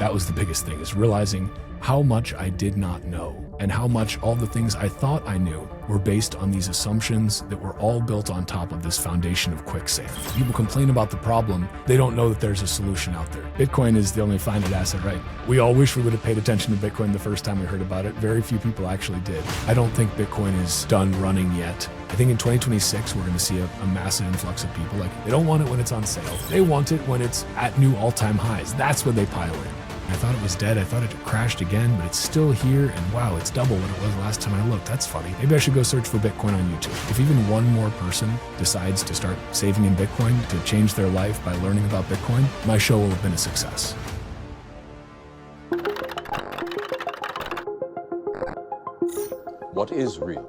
That was the biggest thing, is realizing how much I did not know and how much all the things I thought I knew were based on these assumptions that were all built on top of this foundation of quicksand. People complain about the problem. They don't know that there's a solution out there. Bitcoin is the only finite asset, right? We all wish we would have paid attention to Bitcoin the first time we heard about it. Very few people actually did. I don't think Bitcoin is done running yet. I think in 2026, we're going to see a massive influx of people. Like, they don't want it when it's on sale. They want it when it's at new all-time highs. That's when they pile in. I thought it was dead. I thought it had crashed again, but it's still here. And wow, it's double what it was last time I looked. That's funny. Maybe I should go search for Bitcoin on YouTube. If even one more person decides to start saving in Bitcoin to change their life by learning about Bitcoin, my show will have been a success. What is real?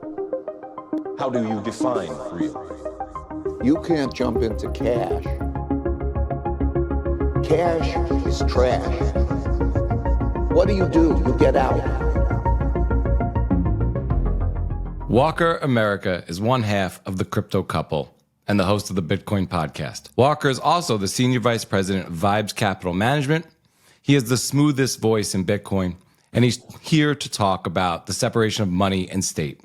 How do you define real? You can't jump into cash. Cash is trash. What do? You get out. Walker America is one half of the crypto couple and the host of the Bitcoin podcast. Walker is also the senior vice president of Vibes Capital Management. He is the smoothest voice in Bitcoin, and he's here to talk about the separation of money and state.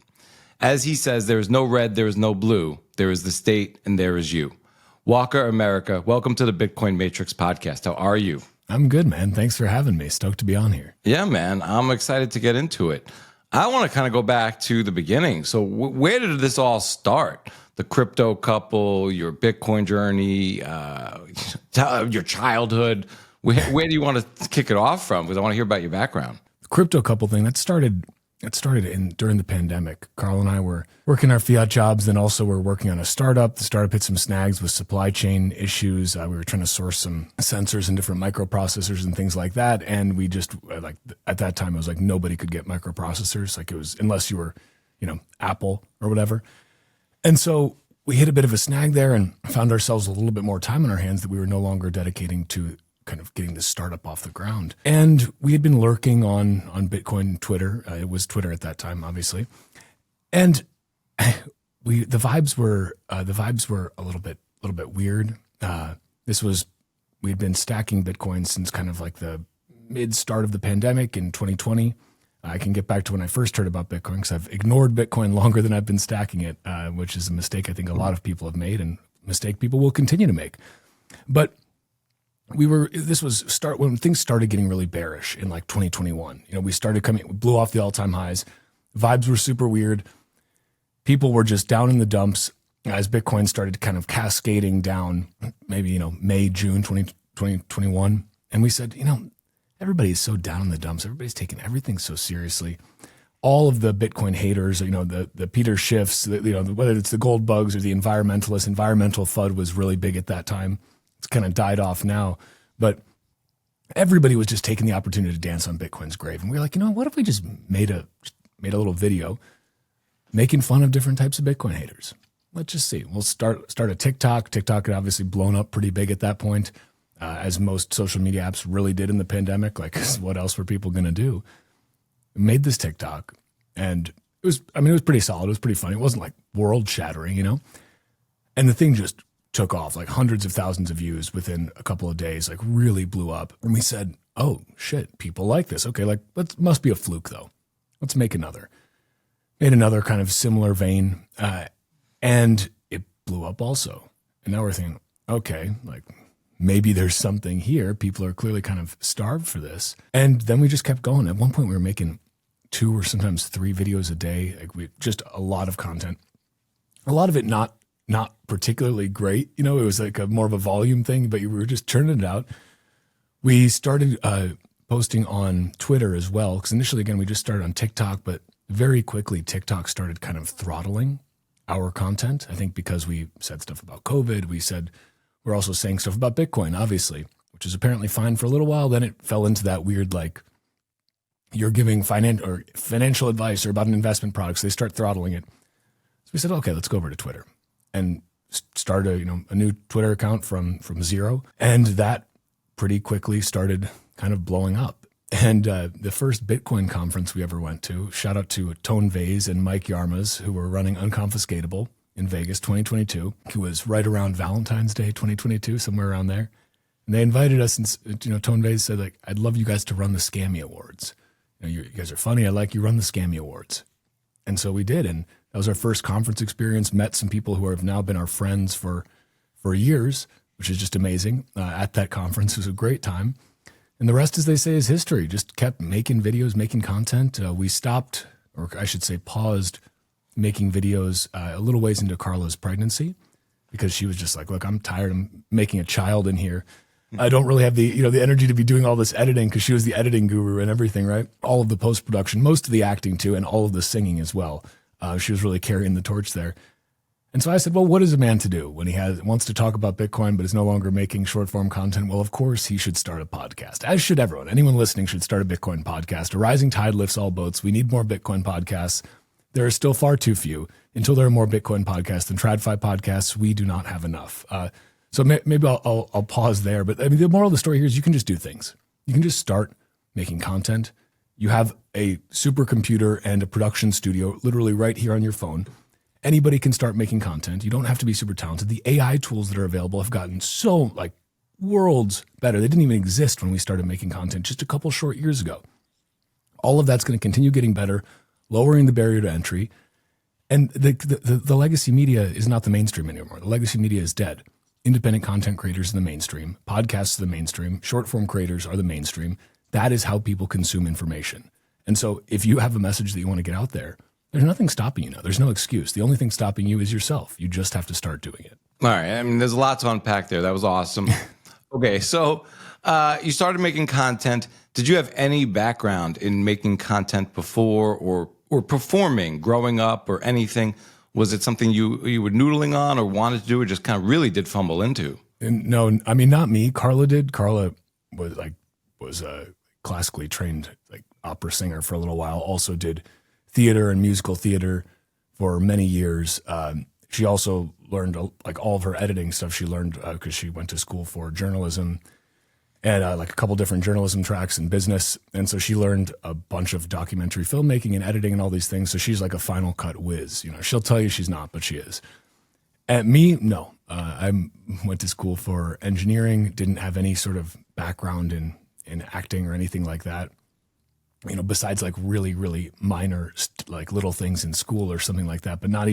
As he says, there is no red, there is no blue. There is the state, and there is you. Walker America, welcome to the BitcoinMatrix podcast. How are you? I'm good, man. Thanks for having me. Stoked to be on here. Yeah, man. I'm excited to get into it. I want to kind of go back to the beginning. So where did this all start? The crypto couple, your Bitcoin journey, your childhood. Where do you want to kick it off from? Because I want to hear about your background. The crypto couple thing, that started during the pandemic. Carl and I were working our Fiat jobs, then also we're working on a startup. The startup hit some snags with supply chain issues. We were trying to source some sensors and different microprocessors and things like that. And we just, like, at that time, it was like nobody could get microprocessors. Like, it was, unless you were, Apple or whatever. And so we hit a bit of a snag there and found ourselves a little bit more time on our hands that we were no longer dedicating to kind of getting this startup off the ground. And we had been lurking on Bitcoin Twitter. It was Twitter at that time, obviously. And the vibes were a little bit weird. We'd been stacking Bitcoin since kind of like the mid start of the pandemic in 2020. I can get back to when I first heard about Bitcoin because I've ignored Bitcoin longer than I've been stacking it, which is a mistake I think a lot of people have made and a mistake people will continue to make. But when things started getting really bearish in like 2021. We blew off the all-time highs. Vibes were super weird. People were just down in the dumps as Bitcoin started kind of cascading down, maybe, May, June 2021. And we said, everybody's so down in the dumps. Everybody's taking everything so seriously. All of the Bitcoin haters, the Peter Schiffs, whether it's the gold bugs or the environmentalists, environmental FUD was really big at that time. It's kind of died off now, but everybody was just taking the opportunity to dance on Bitcoin's grave. And we were like, what if we just made a little video making fun of different types of Bitcoin haters? Let's just see. We'll start a TikTok. TikTok had obviously blown up pretty big at that point, as most social media apps really did in the pandemic. Like, what else were people going to do? We made this TikTok, and it was pretty solid. It was pretty funny. It wasn't like world shattering, and the thing just took off, like hundreds of thousands of views within a couple of days, like really blew up. And we said, oh shit, people like this. Okay, like must be a fluke though. Let's make another. Made another kind of similar vein, and it blew up also. And now we're thinking, okay, like maybe there's something here. People are clearly kind of starved for this. And then we just kept going. At one point we were making 2 or sometimes 3 videos a day. Like just a lot of content, a lot of it not particularly great. It was like more of a volume thing, but we were just churning it out. We started posting on Twitter as well, because initially, again, we just started on TikTok, but very quickly TikTok started kind of throttling our content. I think because we said stuff about COVID, we're also saying stuff about Bitcoin, obviously, which is apparently fine for a little while. Then it fell into that weird, like, you're giving financial advice or about an investment product, so they start throttling it. So we said, okay, let's go over to Twitter and start a new Twitter account from zero. And that pretty quickly started kind of blowing up. And the first Bitcoin conference we ever went to, shout out to Tone Vase and Mike Yarmas, who were running Unconfiscatable in Vegas 2022. It was right around Valentine's Day 2022, somewhere around there. And they invited us, and Tone Vays said, like, I'd love you guys to run the Scammy Awards. You guys are funny. I like you, run the Scammy Awards. And so we did, and that was our first conference experience. Met some people who have now been our friends for years, which is just amazing. At that conference, it was a great time. And the rest, as they say, is history. Just kept making videos, making content. We stopped, or I should say paused, making videos a little ways into Carla's pregnancy, because she was just like, look, I'm tired of making a child in here. I don't really have the energy to be doing all this editing, because she was the editing guru and everything, right? All of the post-production, most of the acting too, and all of the singing as well. She was really carrying the torch there. And so I said, well, what is a man to do when he wants to talk about Bitcoin, but is no longer making short form content? Well, of course, he should start a podcast, as should everyone. Anyone listening should start a Bitcoin podcast. A rising tide lifts all boats. We need more Bitcoin podcasts. There are still far too few. Until there are more Bitcoin podcasts than TradFi podcasts, we do not have enough. So maybe I'll pause there. But I mean, the moral of the story here is you can just do things. You can just start making content. You have a supercomputer and a production studio literally right here on your phone. Anybody can start making content. You don't have to be super talented. The AI tools that are available have gotten so worlds better. They didn't even exist when we started making content just a couple short years ago. All of that's going to continue getting better, lowering the barrier to entry. And the legacy media is not the mainstream anymore. The legacy media is dead. Independent content creators are the mainstream. Podcasts are the mainstream. Short form creators are the mainstream. That is how people consume information. And so if you have a message that you want to get out there, there's nothing stopping you now. There's no excuse. The only thing stopping you is yourself. You just have to start doing it. All right. I mean, there's a lot to unpack there. That was awesome. Okay. So you started making content. Did you have any background in making content before or performing growing up or anything? Was it something you were noodling on or wanted to do or just kind of really did fumble into? No, I mean, not me. Carla did. Carla was a classically trained opera singer for a little while. Also did theater and musical theater for many years. She also learned all of her editing stuff. She learned because she went to school for journalism and a couple different journalism tracks in business. And so she learned a bunch of documentary filmmaking and editing and all these things. So she's like a Final Cut whiz. She'll tell you she's not, but she is. And me, no. I went to school for engineering, didn't have any sort of background in acting or anything like that. Besides really, really minor, little things in school or something like that, but not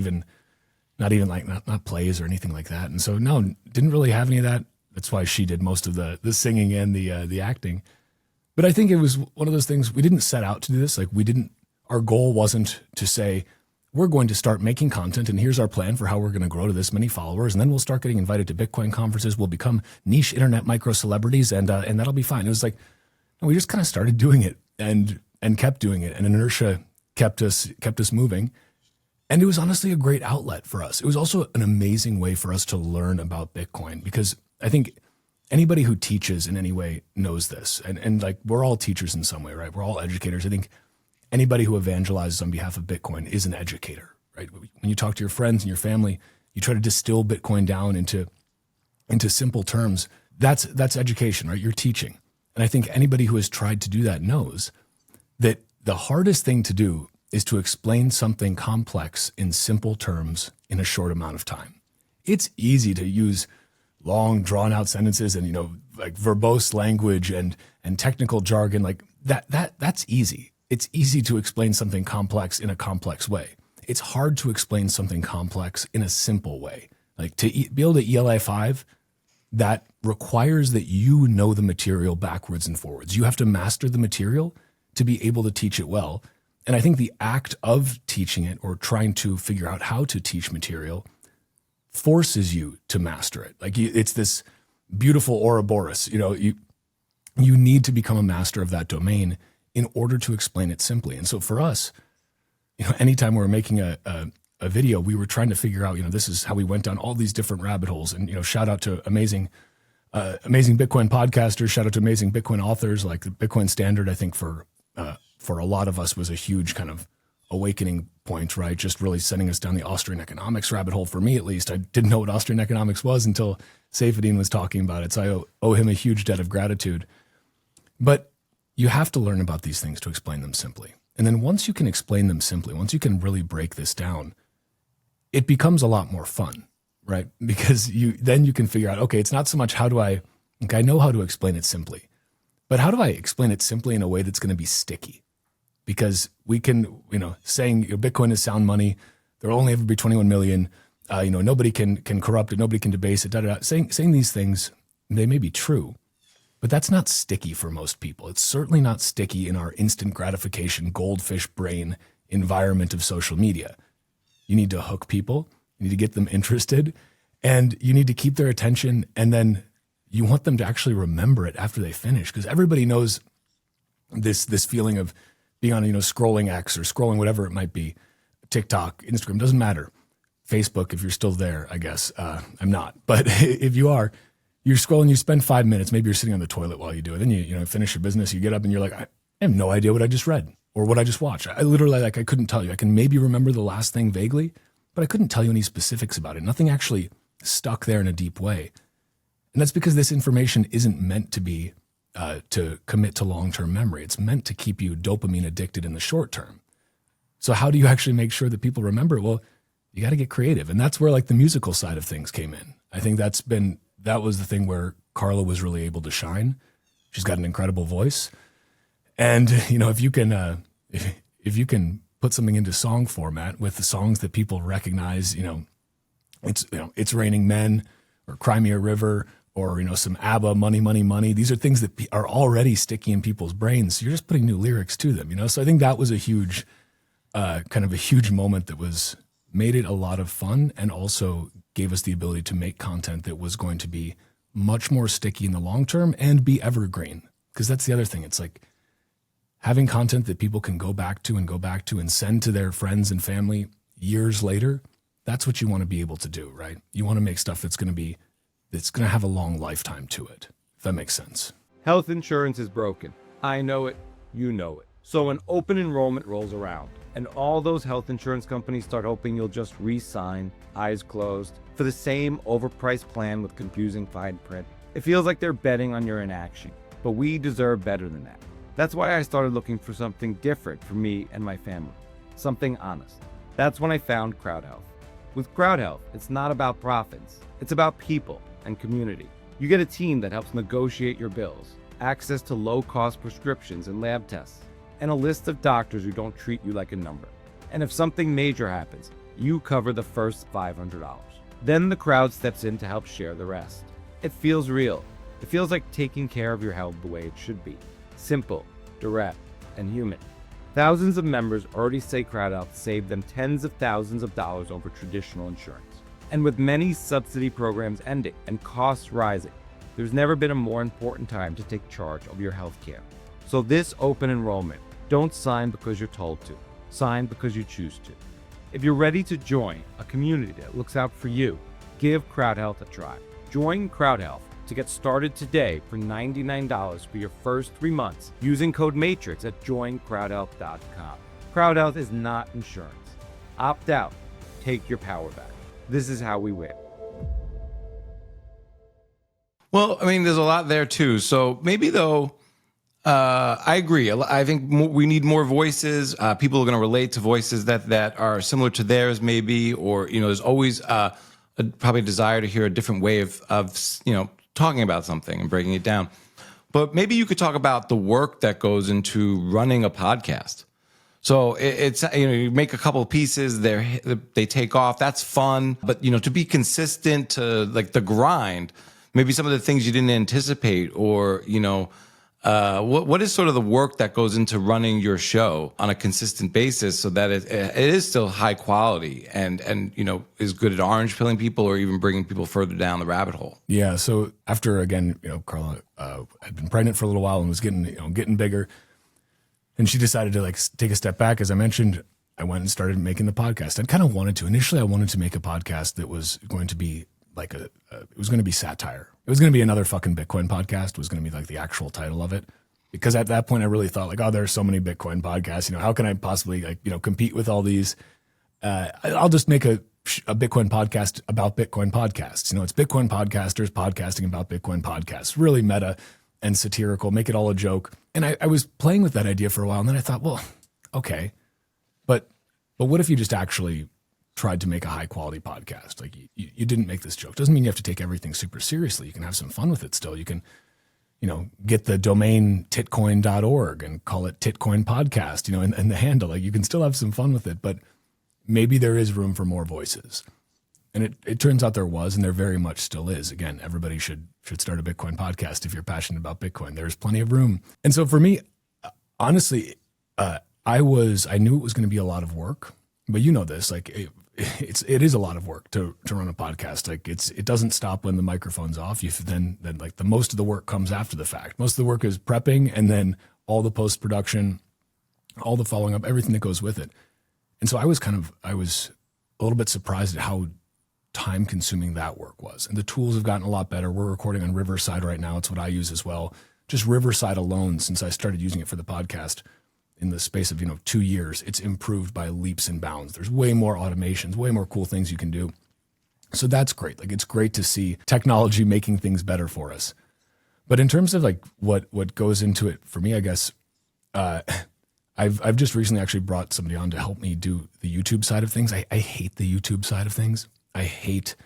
plays or anything like that. And so, no, didn't really have any of that. That's why she did most of the singing and the acting. But I think it was one of those things, we didn't set out to do this. Our goal wasn't to say, we're going to start making content and here's our plan for how we're going to grow to this many followers. And then we'll start getting invited to Bitcoin conferences. We'll become niche internet micro celebrities and that'll be fine. It was we just kind of started doing it and kept doing it. And inertia kept us moving. And it was honestly a great outlet for us. It was also an amazing way for us to learn about Bitcoin, because I think anybody who teaches in any way knows this. And we're all teachers in some way, right? We're all educators. I think anybody who evangelizes on behalf of Bitcoin is an educator, right? When you talk to your friends and your family, you try to distill Bitcoin down into simple terms. That's education, right? You're teaching. And I think anybody who has tried to do that knows that the hardest thing to do is to explain something complex in simple terms in a short amount of time. It's easy to use long, drawn-out sentences and verbose language and technical jargon that's easy. It's easy to explain something complex in a complex way. It's hard to explain something complex in a simple way. To be able to ELA 5, that requires that you know the material backwards and forwards. You have to master the material to be able to teach it well. And I think the act of teaching it or trying to figure out how to teach material forces you to master it. It's this beautiful Ouroboros. You need to become a master of that domain in order to explain it simply. And so for us, anytime we were making a video, we were trying to figure out, this is how we went down all these different rabbit holes. And, shout out to amazing Bitcoin podcasters, shout out to amazing Bitcoin authors. The Bitcoin Standard, I think for a lot of us was a huge kind of awakening point, right? Just really sending us down the Austrian economics rabbit hole. For me, at least, I didn't know what Austrian economics was until Saifedean was talking about it. So I owe him a huge debt of gratitude. But you have to learn about these things to explain them simply. And then once you can explain them simply, once you can really break this down, it becomes a lot more fun, right? Because then you can figure out, okay, it's not so much how do I Like, I know how to explain it simply, but how do I explain it simply in a way that's going to be sticky? Because we can, saying Bitcoin is sound money, there'll only ever be 21 million, nobody can corrupt it, nobody can debase it, saying these things, they may be true, but that's not sticky for most people. It's certainly not sticky in our instant gratification, goldfish brain environment of social media. You need to hook people, you need to get them interested, and you need to keep their attention, and then you want them to actually remember it after they finish, because everybody knows this feeling of being on, scrolling X or scrolling whatever it might be, TikTok, Instagram, doesn't matter. Facebook, if you're still there, I guess. I'm not. But if you are, you're scrolling, you spend 5 minutes, maybe you're sitting on the toilet while you do it. Then you finish your business, you get up and you're like, I have no idea what I just read or what I just watched. I literally, I couldn't tell you. I can maybe remember the last thing vaguely, but I couldn't tell you any specifics about it. Nothing actually stuck there in a deep way. And that's because this information isn't meant to be to commit to long-term memory. It's meant to keep you dopamine addicted in the short term. So how do you actually make sure that people remember it? Well, you got to get creative. And that's where the musical side of things came in. I think that was the thing where Carla was really able to shine. She's got an incredible voice. And, if you can put something into song format with the songs that people recognize, It's Raining Men or Cry Me a River or, some ABBA, Money, Money, Money. These are things that are already sticky in people's brains. So you're just putting new lyrics to them, So I think that was a huge, kind of a huge moment that made it a lot of fun and also gave us the ability to make content that was going to be much more sticky in the long term and be evergreen. Because that's the other thing. It's like having content that people can go back to and send to their friends and family years later. That's what you want to be able to do, right? You want to make stuff that's going to have a long lifetime to it, if that makes sense. Health insurance is broken. I know it, you know it. So when open enrollment rolls around and all those health insurance companies start hoping you'll just re-sign, eyes closed, for the same overpriced plan with confusing fine print, it feels like they're betting on your inaction. But we deserve better than that. That's why I started looking for something different for me and my family. Something honest. That's when I found CrowdHealth. With CrowdHealth, it's not about profits. It's about people and community. You get a team that helps negotiate your bills, access to low-cost prescriptions and lab tests, and a list of doctors who don't treat you like a number. And if something major happens, you cover the first $500. Then the crowd steps in to help share the rest. It feels real. It feels like taking care of your health the way it should be. Simple, direct, and human. Thousands of members already say CrowdHealth saved them tens of thousands of dollars over traditional insurance. And with many subsidy programs ending and costs rising, there's never been a more important time to take charge of your health care. So this open enrollment, don't sign because you're told to. Sign because you choose to. If you're ready to join a community that looks out for you, give CrowdHealth a try. Join CrowdHealth to get started today for $99 for your first 3 months using code MATRIX at joincrowdhealth.com. CrowdHealth is not insurance. Opt out. Take your power back. This is how we win. Well, I mean, there's a lot there too. So maybe though, I agree. I think we need more voices. People are going to relate to voices that are similar to theirs, maybe, or there's always probably a desire to hear a different way of talking about something and breaking it down. But maybe you could talk about the work that goes into running a podcast. So it's you make a couple of pieces, they take off. That's fun, but to be consistent to the grind, maybe some of the things you didn't anticipate, or what is sort of the work that goes into running your show on a consistent basis so that it is still high quality and is good at orange pilling people or even bringing people further down the rabbit hole? Yeah. So after, again, Carla had been pregnant for a little while and was getting bigger, and she decided to take a step back. As I mentioned, I went and started making the podcast. I kind of wanted to. Initially, I wanted to make a podcast that was going to be it was going to be satire. It was going to be another fucking Bitcoin podcast, was going to be the actual title of it. Because at that point I really thought there are so many Bitcoin podcasts, how can I possibly compete with all these? I'll just make a Bitcoin podcast about Bitcoin podcasts. It's Bitcoin podcasters podcasting about Bitcoin podcasts, really meta and satirical, make it all a joke. And I was playing with that idea for a while. And then I thought, well, okay, but what if you just actually tried to make a high quality podcast. Like you didn't make this joke. Doesn't mean you have to take everything super seriously. You can have some fun with it still. You can, get the domain titcoin.org and call it Titcoin Podcast, and the handle. Like you can still have some fun with it, but maybe there is room for more voices. And it turns out there was, and there very much still is. Again, everybody should start a Bitcoin podcast if you're passionate about Bitcoin. There's plenty of room. And so for me, honestly, I knew it was going to be a lot of work, but this, like it is a lot of work to run a podcast. Like it doesn't stop when the microphone's off. Then like the most of the work comes after the fact. Most of the work is prepping, and then all the post-production, all the following up, everything that goes with it. And so I was a little bit surprised at how time consuming that work was. And the tools have gotten a lot better. We're recording on Riverside right now. It's what I use as well. Just Riverside alone, since I started using it for the podcast in the space of, 2 years, it's improved by leaps and bounds. There's way more automations, way more cool things you can do. So that's great. Like it's great to see technology making things better for us. But in terms of like what goes into it for me, I guess, I've just recently actually brought somebody on to help me do the YouTube side of things. I hate the YouTube side of things. I hate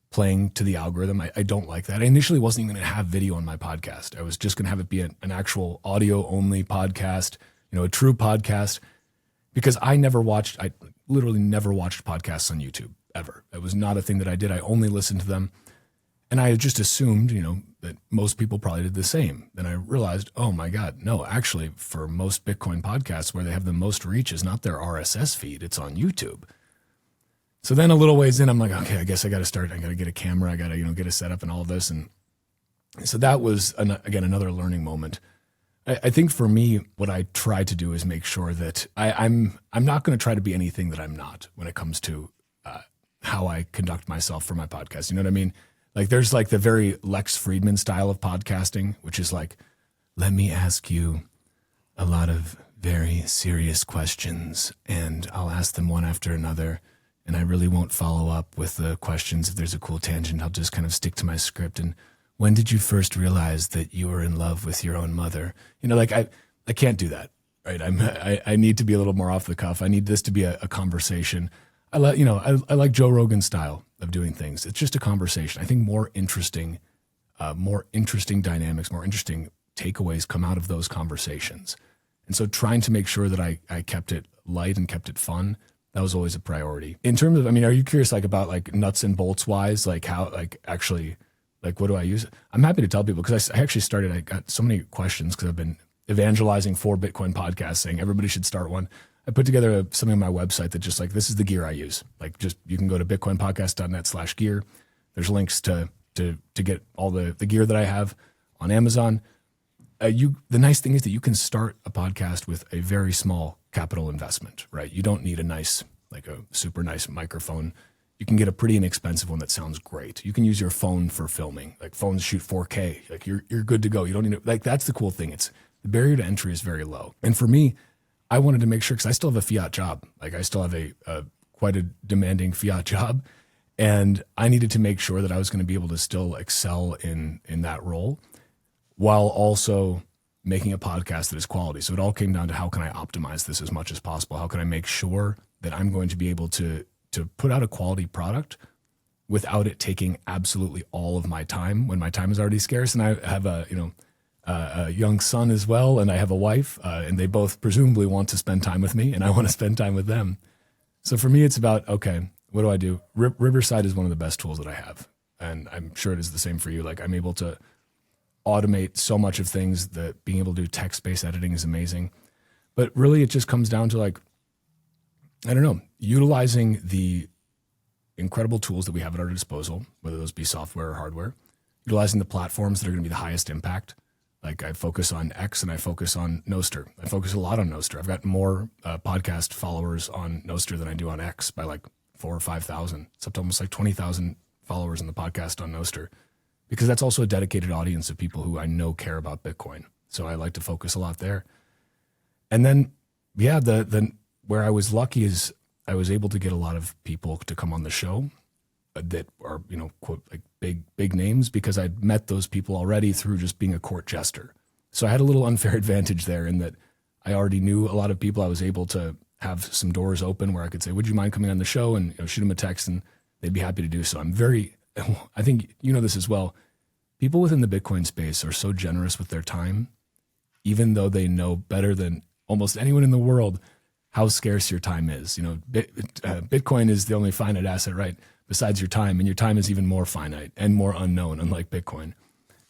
playing to the algorithm. I don't like that. I initially wasn't even going to have video on my podcast. I was just going to have it be an actual audio only podcast, a true podcast, because I literally never watched podcasts on YouTube ever. It was not a thing that I did. I only listened to them. And I just assumed, that most people probably did the same. Then I realized, oh my God, no, actually for most Bitcoin podcasts where they have the most reach is not their RSS feed, it's on YouTube. So then a little ways in, I'm like, okay, I guess I got to start. I got to get a camera. I got to, get a setup and all this. And so that was, again, another learning moment. I think for me, what I try to do is make sure that I'm not going to try to be anything that I'm not when it comes to how I conduct myself for my podcast. You know what I mean? Like there's like the very Lex Friedman style of podcasting, which is like, let me ask you a lot of very serious questions and I'll ask them one after another. And I really won't follow up with the questions. If there's a cool tangent, I'll just kind of stick to my script. And when did you first realize that you were in love with your own mother? Like I can't do that, right? I need to be a little more off the cuff. I need this to be a conversation. I like Joe Rogan's style of doing things. It's just a conversation. I think more interesting dynamics, more interesting takeaways come out of those conversations. And so trying to make sure that I kept it light and kept it fun, that was always a priority. In terms of, are you curious about nuts and bolts wise, how actually, what do I use? I'm happy to tell people because I got so many questions because I've been evangelizing for Bitcoin podcasts saying everybody should start one. I put together something on my website that just this is the gear I use. You can go to bitcoinpodcast.net/gear. There's links to get all the gear that I have on Amazon. The nice thing is that you can start a podcast with a very small capital investment, right? You don't need a super nice microphone. You can get a pretty inexpensive one that sounds great. You can use your phone for filming. Phones shoot 4K. You're good to go. You don't need to, that's the cool thing. The barrier to entry is very low. And for me, I wanted to make sure, because I still have a Fiat job. I still have a quite a demanding Fiat job. And I needed to make sure that I was going to be able to still excel in that role while also making a podcast that is quality. So it all came down to how can I optimize this as much as possible? How can I make sure that I'm going to be able to put out a quality product without it taking absolutely all of my time when my time is already scarce? And I have a young son as well, and I have a wife, and they both presumably want to spend time with me, and I want to spend time with them. So for me, it's about, okay, what do I do? Riverside is one of the best tools that I have, and I'm sure it is the same for you. I'm able to automate so much of things that being able to do text-based editing is amazing. But really, it just comes down to utilizing the incredible tools that we have at our disposal, whether those be software or hardware, utilizing the platforms that are going to be the highest impact. I focus on X and I focus on Nostr. I focus a lot on Nostr. I've got more podcast followers on Nostr than I do on X by 4,000 or 5,000. It's up to almost 20,000 followers in the podcast on Nostr, because that's also a dedicated audience of people who I know care about Bitcoin. So I like to focus a lot there. And then, where I was lucky is I was able to get a lot of people to come on the show that are, quote, big names, because I'd met those people already through just being a court jester. So I had a little unfair advantage there in that I already knew a lot of people. I was able to have some doors open where I could say, would you mind coming on the show, and shoot them a text, and they'd be happy to do so. I think you know this as well. People within the Bitcoin space are so generous with their time, even though they know better than almost anyone in the world how scarce your time is. Bitcoin is the only finite asset, right, besides your time, and your time is even more finite and more unknown, unlike Bitcoin.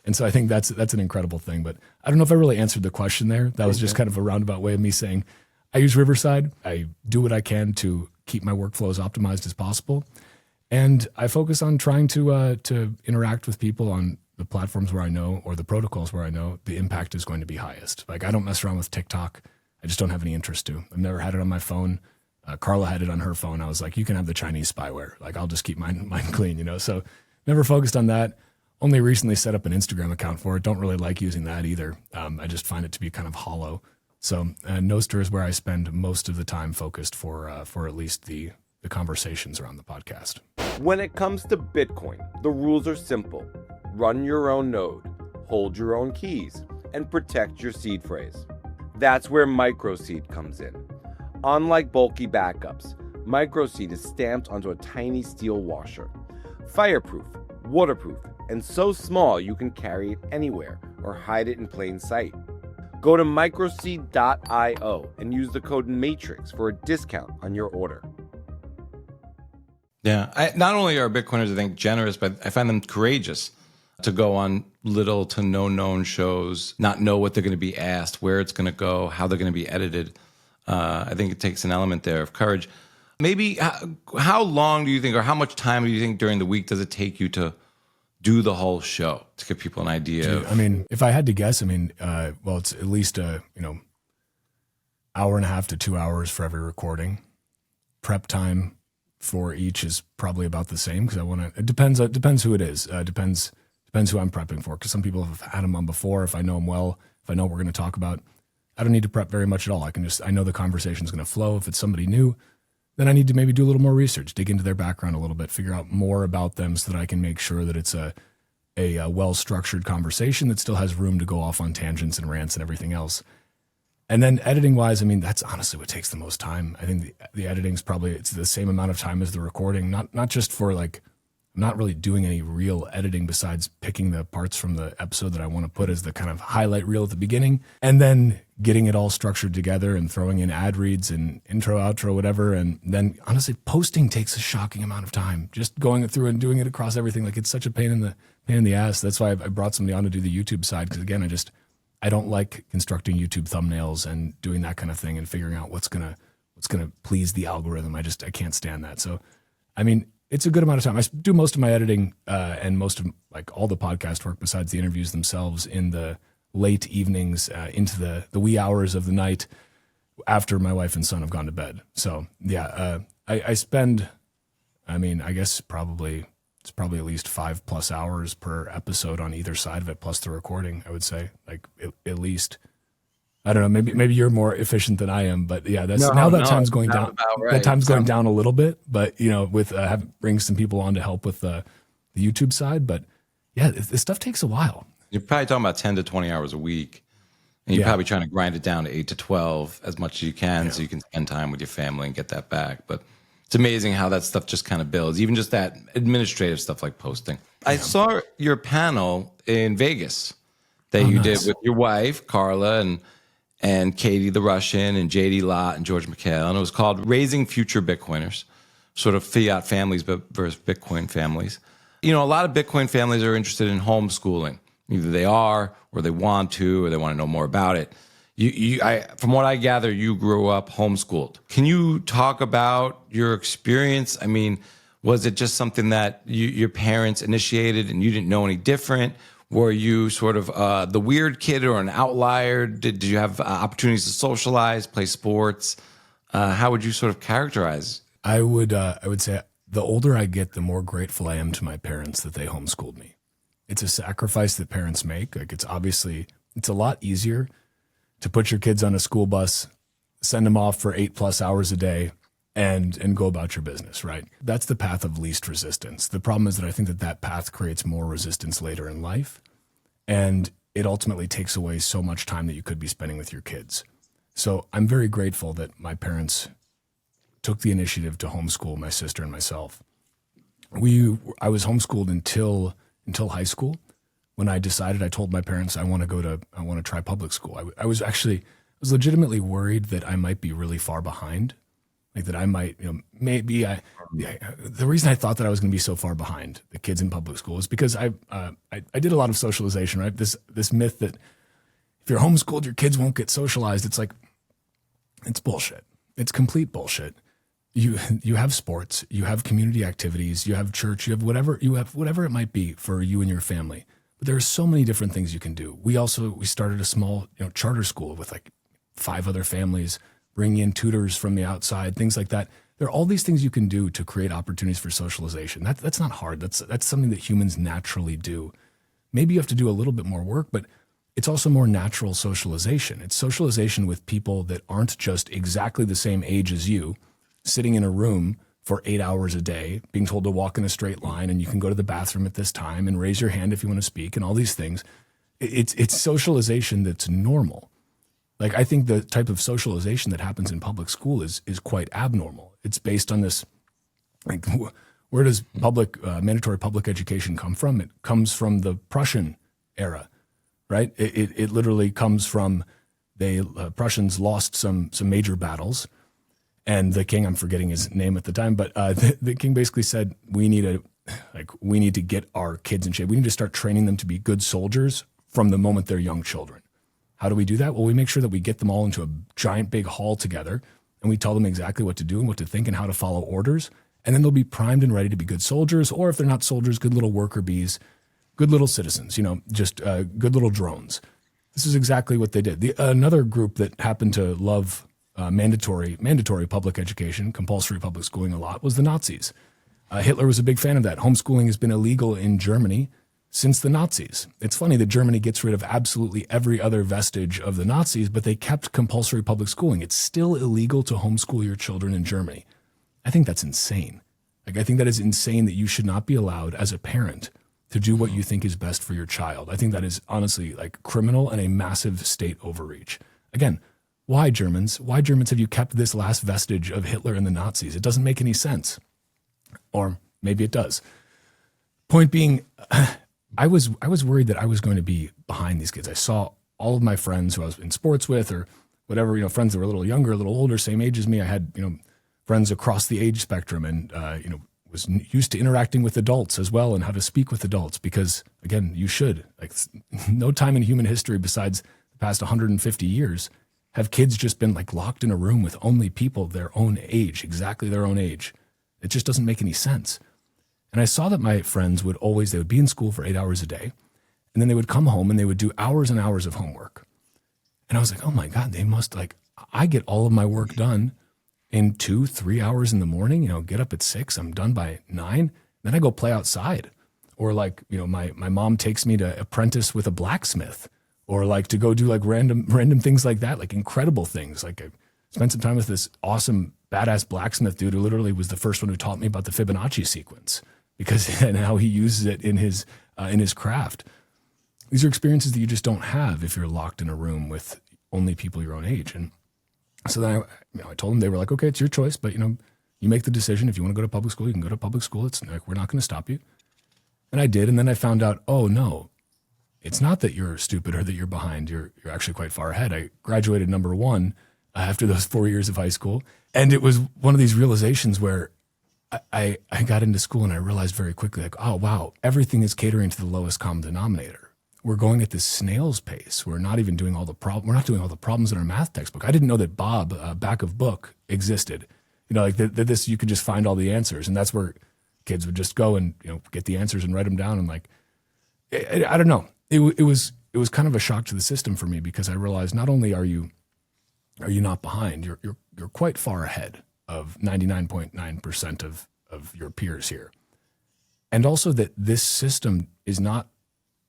And so I think that's an incredible thing. But I don't know if I really answered the question there. That was just kind of a roundabout way of me saying I use Riverside. I do what I can to keep my workflow as optimized as possible. And I focus on trying to interact with people on the platforms where I know, or the protocols where I know the impact is going to be highest. Like, I don't mess around with TikTok. I just don't have any interest to. I've never had it on my phone. Carla had it on her phone. I was like, you can have the Chinese spyware. Like, I'll just keep mine clean, So never focused on that. Only recently set up an Instagram account for it. Don't really like using that either. I just find it to be kind of hollow. So Nostr is where I spend most of the time focused for at least the conversations around the podcast. When it comes to Bitcoin, the rules are simple. Run your own node, hold your own keys, and protect your seed phrase. That's where MicroSeed comes in. Unlike bulky backups, MicroSeed is stamped onto a tiny steel washer. Fireproof, waterproof, and so small you can carry it anywhere or hide it in plain sight. Go to microseed.io and use the code MATRIX for a discount on your order. Yeah, not only are Bitcoiners, I think, generous, but I find them courageous to go on little to no known shows, not know what they're going to be asked, where it's going to go, how they're going to be edited. I think it takes an element there of courage. Maybe how long do you think, or how much time do you think during the week does it take you to do the whole show, to give people an idea? I mean, if I had to guess, well, it's at least hour and a half to 2 hours for every recording. Prep time for each is probably about the same, because it depends who it is. Depends who I'm prepping for, because some people have had them on before. If I know them well, if I know what we're going to talk about, I don't need to prep very much at all. I know the conversation's going to flow. If it's somebody new, then I need to maybe do a little more research, dig into their background a little bit, figure out more about them so that I can make sure that it's a well-structured conversation that still has room to go off on tangents and rants and everything else. And then editing-wise, that's honestly what takes the most time. I think the editing's probably, it's the same amount of time as the recording, not just for I'm not really doing any real editing besides picking the parts from the episode that I want to put as the kind of highlight reel at the beginning, and then getting it all structured together and throwing in ad reads and intro, outro, whatever. And then honestly, posting takes a shocking amount of time. Just going through and doing it across everything, it's such a pain in the ass. That's why I brought somebody on to do the YouTube side, because again, I don't like constructing YouTube thumbnails and doing that kind of thing and figuring out what's gonna please the algorithm. I can't stand that. So, it's a good amount of time. I do most of my editing and most of all the podcast work besides the interviews themselves in the late evenings into the wee hours of the night after my wife and son have gone to bed. So yeah, I spend, I guess it's probably at least 5+ hours per episode on either side of it, plus the recording, I would say, at least. I don't know. Maybe you're more efficient than I am, but yeah, that time's going down. Right. That time's going down a little bit, but with bring some people on to help with the YouTube side. But yeah, this stuff takes a while. You're probably talking about 10 to 20 hours a week, and you're probably trying to grind it down to 8 to 12 as much as you can, so you can spend time with your family and get that back. But it's amazing how that stuff just kind of builds, even just that administrative stuff like posting. I saw your panel in Vegas that you did with your wife, Carla, and Katie the Russian, and JD Lott, and George McHale. And it was called Raising Future Bitcoiners, sort of fiat families versus Bitcoin families. A lot of Bitcoin families are interested in homeschooling. Either they are, or they want to, or they want to know more about it. From what I gather, you grew up homeschooled. Can you talk about your experience? Was it just something that your parents initiated and you didn't know any different? Were you sort of the weird kid or an outlier? Did you have opportunities to socialize, play sports? How would you sort of characterize? I would say the older I get, the more grateful I am to my parents that they homeschooled me. It's a sacrifice that parents make. It's a lot easier to put your kids on a school bus, send them off for 8+ hours a day, and go about your business, right? That's the path of least resistance. The problem is that I think that path creates more resistance later in life, and it ultimately takes away so much time that you could be spending with your kids. So I'm very grateful that my parents took the initiative to homeschool my sister and myself. I was homeschooled until high school. When I decided, I told my parents I want to try public school. I was legitimately worried that I might be really far behind, like that I might, the reason I thought that I was going to be so far behind the kids in public school is because I did a lot of socialization, right? This myth that if you're homeschooled, your kids won't get socialized. It's like, it's bullshit. It's complete bullshit. You have sports, you have community activities, you have church, you have whatever it might be for you and your family. But there are so many different things you can do. We started a small, charter school with like 5 other families, bringing in tutors from the outside, things like that. There are all these things you can do to create opportunities for socialization. That's not hard. That's something that humans naturally do. Maybe you have to do a little bit more work, but it's also more natural socialization. It's socialization with people that aren't just exactly the same age as you, sitting in a room for 8 hours a day, being told to walk in a straight line, and you can go to the bathroom at this time and raise your hand if you want to speak, and all these things. It's socialization that's normal. Like, I think the type of socialization that happens in public school is quite abnormal. It's based on this, like, where does mandatory public education come from? It comes from the Prussian era, right? It literally comes from Prussians lost some major battles, and the king, I'm forgetting his name at the time, but the king basically said, we need to get our kids in shape. We need to start training them to be good soldiers from the moment they're young children. How do we do that? Well, we make sure that we get them all into a giant big hall together, and we tell them exactly what to do and what to think and how to follow orders. And then they'll be primed and ready to be good soldiers, or if they're not soldiers, good little worker bees, good little citizens, just good little drones. This is exactly what they did. Another group that happened to love mandatory public education, compulsory public schooling a lot, was the Nazis. Hitler was a big fan of that. Homeschooling has been illegal in Germany since the Nazis. It's funny that Germany gets rid of absolutely every other vestige of the Nazis, but they kept compulsory public schooling. It's still illegal to homeschool your children in Germany. I think that's insane. I think that is insane that you should not be allowed as a parent to do what you think is best for your child. I think that is honestly criminal and a massive state overreach. Again, why Germans? Why Germans have you kept this last vestige of Hitler and the Nazis? It doesn't make any sense. Or maybe it does. Point being, I was worried that I was going to be behind these kids. I saw all of my friends who I was in sports with or whatever, friends that were a little younger, a little older, same age as me. I had, friends across the age spectrum and, was used to interacting with adults as well and how to speak with adults because, again, you should. No time in human history besides the past 150 years have kids just been locked in a room with only people their own age, exactly their own age. It just doesn't make any sense. And I saw that my friends they would be in school for 8 hours a day, and then they would come home and they would do hours and hours of homework. And I was like, oh my God, they must I get all of my work done in 2-3 hours in the morning, get up at 6, I'm done by 9, then I go play outside. Or my mom takes me to apprentice with a blacksmith or to go do random things like that, incredible things. I spent some time with this awesome badass blacksmith dude who literally was the first one who taught me about the Fibonacci sequence and how he uses it in his craft. These are experiences that you just don't have if you're locked in a room with only people your own age. And so then I told them, they were like, okay, it's your choice, but you make the decision. If you want to go to public school, you can go to public school. It's we're not going to stop you. And I did. And then I found out, oh no, it's not that you're stupid or that you're behind. You're actually quite far ahead. I graduated number 1 after those 4 years of high school. And it was one of these realizations where I got into school and I realized very quickly, oh wow, everything is catering to the lowest common denominator. We're going at this snail's pace. We're not even doing all the we're not doing all the problems in our math textbook. I didn't know that Bob, back of book, existed. That this you could just find all the answers, and that's where kids would just go and get the answers and write them down. And I don't know. It was kind of a shock to the system for me because I realized not only are you not behind, you're quite far ahead of 99.9% of your peers here, and also that this system is not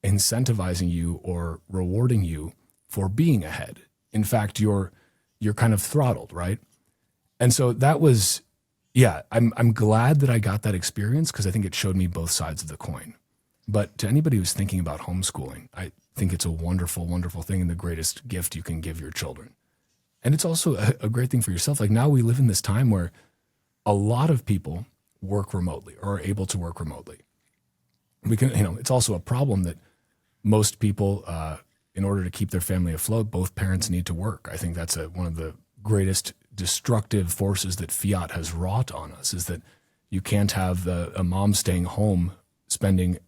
incentivizing you or rewarding you for being ahead. In fact, you're kind of throttled, right? And so that was, I'm glad that I got that experience because I think it showed me both sides of the coin. But to anybody who's thinking about homeschooling, I think it's a wonderful, wonderful thing and the greatest gift you can give your children. And it's also a great thing for yourself. Now we live in this time where a lot of people work remotely or are able to work remotely. We can, it's also a problem that most people, in order to keep their family afloat, both parents need to work. I think that's one of the greatest destructive forces that Fiat has wrought on us, is that you can't have a mom staying home spending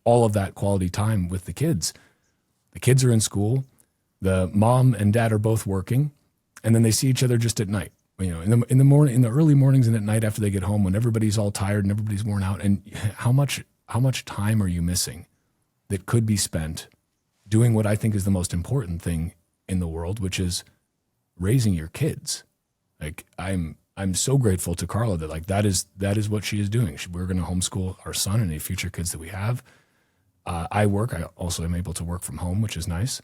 all of that quality time with the kids. The kids are in school, the mom and dad are both working, and then they see each other just at night. In the morning, in the early mornings and at night after they get home, when everybody's all tired and everybody's worn out. And how much time are you missing that could be spent doing what I think is the most important thing in the world, which is raising your kids? Like I'm so grateful to Carla that that is what she is doing. We're going to homeschool our son and any future kids that we have. I work. I also am able to work from home, which is nice.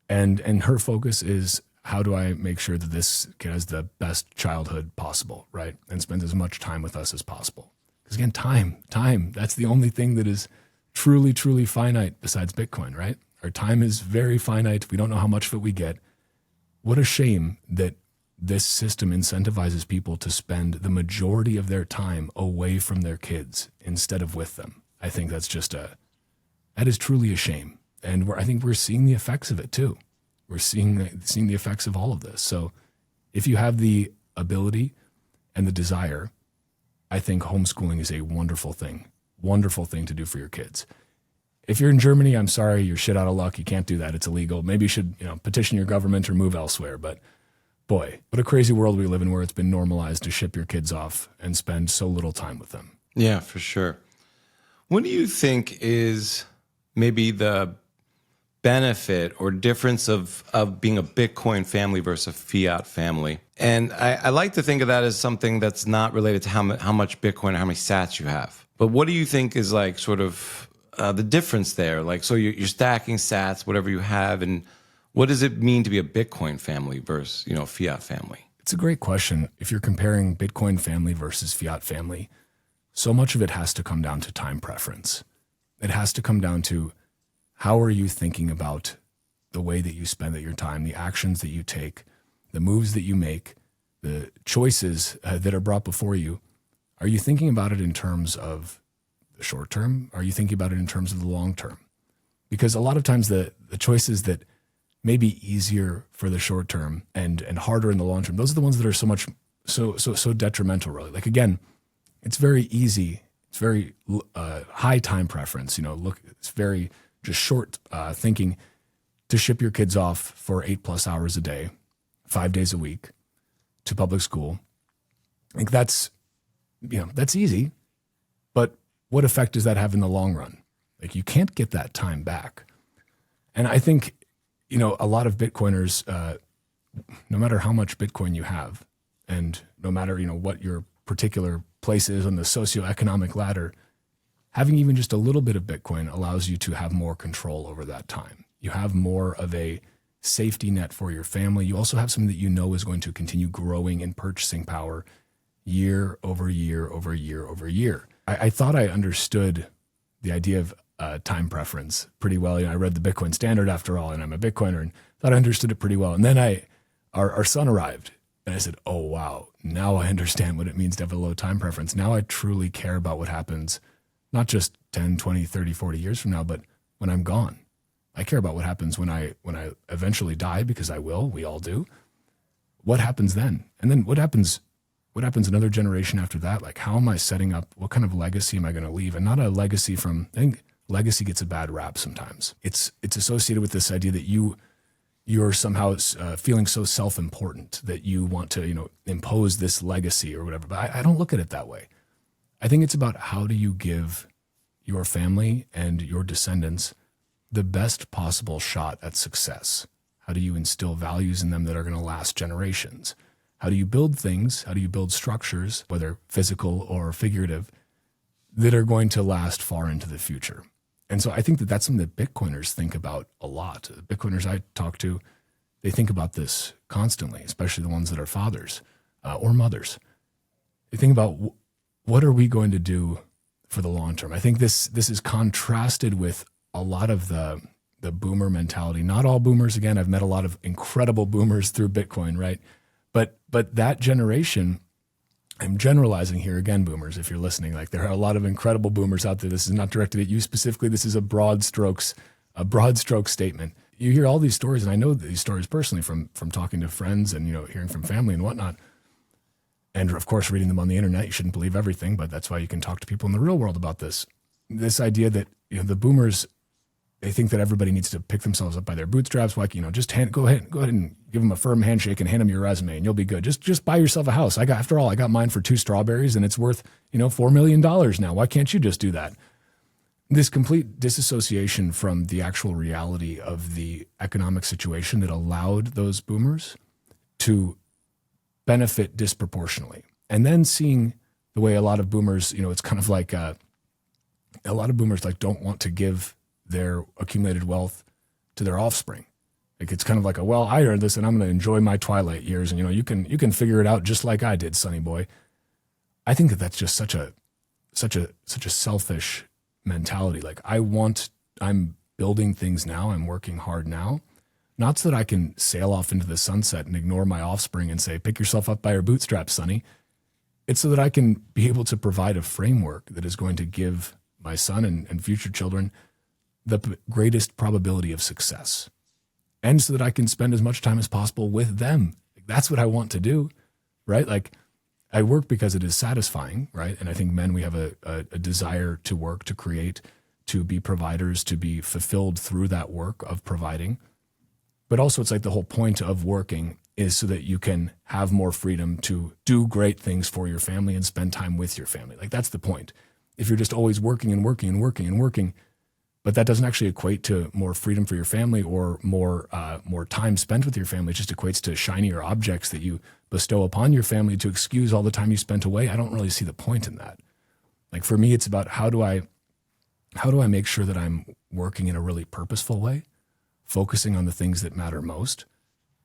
And her focus is, how do I make sure that this kid has the best childhood possible, right? And spends as much time with us as possible. Because again, time, that's the only thing that is truly, truly finite besides Bitcoin, right? Our time is very finite. We don't know how much of it we get. What a shame that this system incentivizes people to spend the majority of their time away from their kids instead of with them. I think that's that is truly a shame. And I think we're seeing the effects of it too. We're seeing the effects of all of this. So if you have the ability and the desire, I think homeschooling is a wonderful thing to do for your kids. If you're in Germany, I'm sorry, you're shit out of luck. You can't do that. It's illegal. Maybe you should, petition your government or move elsewhere. But boy, what a crazy world we live in, where it's been normalized to ship your kids off and spend so little time with them. Yeah, for sure. What do you think is maybe the benefit or difference of being a Bitcoin family versus a fiat family? And I like to think of that as something that's not related to how much Bitcoin or how many sats you have. But what do you think is like sort of the difference there? Like, so you're stacking sats, whatever you have, and what does it mean to be a Bitcoin family versus, fiat family? It's a great question. If you're comparing Bitcoin family versus fiat family, so much of it has to come down to time preference. It has to come down to, how are you thinking about the way that you spend your time, the actions that you take, the moves that you make, the choices that are brought before you? Are you thinking about it in terms of the short term? Are you thinking about it in terms of the long term? Because a lot of times the choices that may be easier for the short term and harder in the long term, those are the ones that are so detrimental, really. Like, again, it's very easy. It's very high time preference. It's very just short thinking to ship your kids off for 8+ hours a day, 5 days a week to public school. I think that's easy, but what effect does that have in the long run? Like, you can't get that time back. And I think, a lot of Bitcoiners, no matter how much Bitcoin you have, and no matter, what your particular place is on the socioeconomic ladder, having even just a little bit of Bitcoin allows you to have more control over that time. You have more of a safety net for your family. You also have something that is going to continue growing in purchasing power year over year over year over year. I thought I understood the idea of time preference pretty well. I read the Bitcoin Standard after all, and I'm a Bitcoiner, and thought I understood it pretty well. And then our son arrived, and I said, oh, wow, now I understand what it means to have a low time preference. Now I truly care about what happens, not just 10, 20, 30, 40 years from now, but when I'm gone. I care about what happens when I eventually die, because I will. We all do. What happens then? And then what happens another generation after that? Like, how am I setting up? What kind of legacy am I going to leave? And not a legacy from, I think legacy gets a bad rap sometimes. It's associated with this idea that you're somehow feeling so self-important that you want to, impose this legacy or whatever. But I don't look at it that way. I think it's about, how do you give your family and your descendants the best possible shot at success? How do you instill values in them that are going to last generations? How do you build things? How do you build structures, whether physical or figurative, that are going to last far into the future? And so I think that that's something that Bitcoiners think about a lot. Bitcoiners I talk to, they think about this constantly, especially the ones that are fathers or mothers. They think about, what are we going to do for the long term? I think this is contrasted with a lot of the boomer mentality. Not all boomers. Again, I've met a lot of incredible boomers through Bitcoin, right? But that generation, I'm generalizing here again, boomers, if you're listening. Like, there are a lot of incredible boomers out there. This is not directed at you specifically. This is a broad strokes statement. You hear all these stories, and I know these stories personally from talking to friends and, hearing from family and whatnot. And of course, reading them on the internet. You shouldn't believe everything, but that's why you can talk to people in the real world about this. This idea that, the boomers, they think that everybody needs to pick themselves up by their bootstraps. Like, just go ahead and give them a firm handshake and hand them your resume and you'll be good. Just buy yourself a house. I got mine for 2 strawberries and it's worth, $4 million now. Why can't you just do that? This complete disassociation from the actual reality of the economic situation that allowed those boomers to benefit disproportionately. And then seeing the way a lot of boomers, it's kind of like a lot of boomers don't want to give their accumulated wealth to their offspring. Like, it's kind of like I earned this and I'm going to enjoy my twilight years. And, you can figure it out just like I did, sonny boy. I think that that's just such a selfish mentality. Like, I'm building things now. I'm working hard now. Not so that I can sail off into the sunset and ignore my offspring and say, pick yourself up by your bootstraps, sonny. It's so that I can be able to provide a framework that is going to give my son and future children the greatest probability of success. And so that I can spend as much time as possible with them. That's what I want to do, right? Like, I work because it is satisfying, right? And I think men, we have a desire to work, to create, to be providers, to be fulfilled through that work of providing. But also, it's like the whole point of working is so that you can have more freedom to do great things for your family and spend time with your family. Like, that's the point. If you're just always working and working and working and working, but that doesn't actually equate to more freedom for your family or more time spent with your family. It just equates to shinier objects that you bestow upon your family to excuse all the time you spent away. I don't really see the point in that. Like, for me, it's about how do I make sure that I'm working in a really purposeful way, focusing on the things that matter most.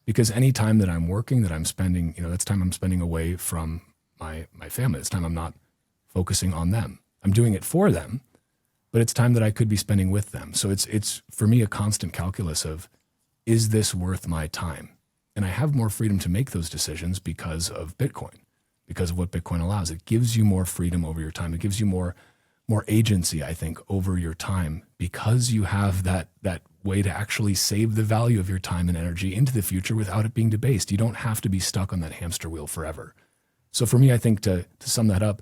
Because any time that I'm working, that I'm spending, that's time I'm spending away from my family. It's time I'm not focusing on them. I'm doing it for them, but it's time that I could be spending with them. So it's for me a constant calculus of, is this worth my time? And I have more freedom to make those decisions because of Bitcoin, because of what Bitcoin allows. It gives you more freedom over your time. It gives you more agency, I think, over your time, because you have that way to actually save the value of your time and energy into the future without it being debased. You don't have to be stuck on that hamster wheel forever. So for me, I think to sum that up,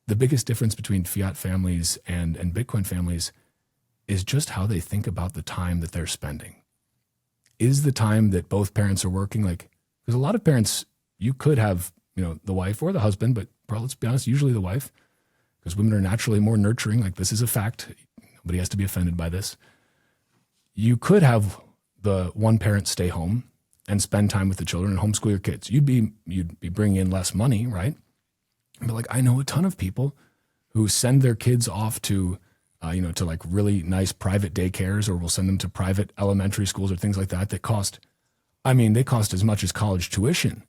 the biggest difference between fiat families and Bitcoin families is just how they think about the time that they're spending. Is the time that both parents are working, because a lot of parents, you could have, the wife or the husband, but probably, let's be honest, usually the wife, because women are naturally more nurturing. Like, this is a fact. Nobody has to be offended by this. You could have the one parent stay home and spend time with the children and homeschool your kids. You'd be bringing in less money, right? But I know a ton of people who send their kids off to, to really nice private daycares, or will send them to private elementary schools or things like that. That cost as much as college tuition.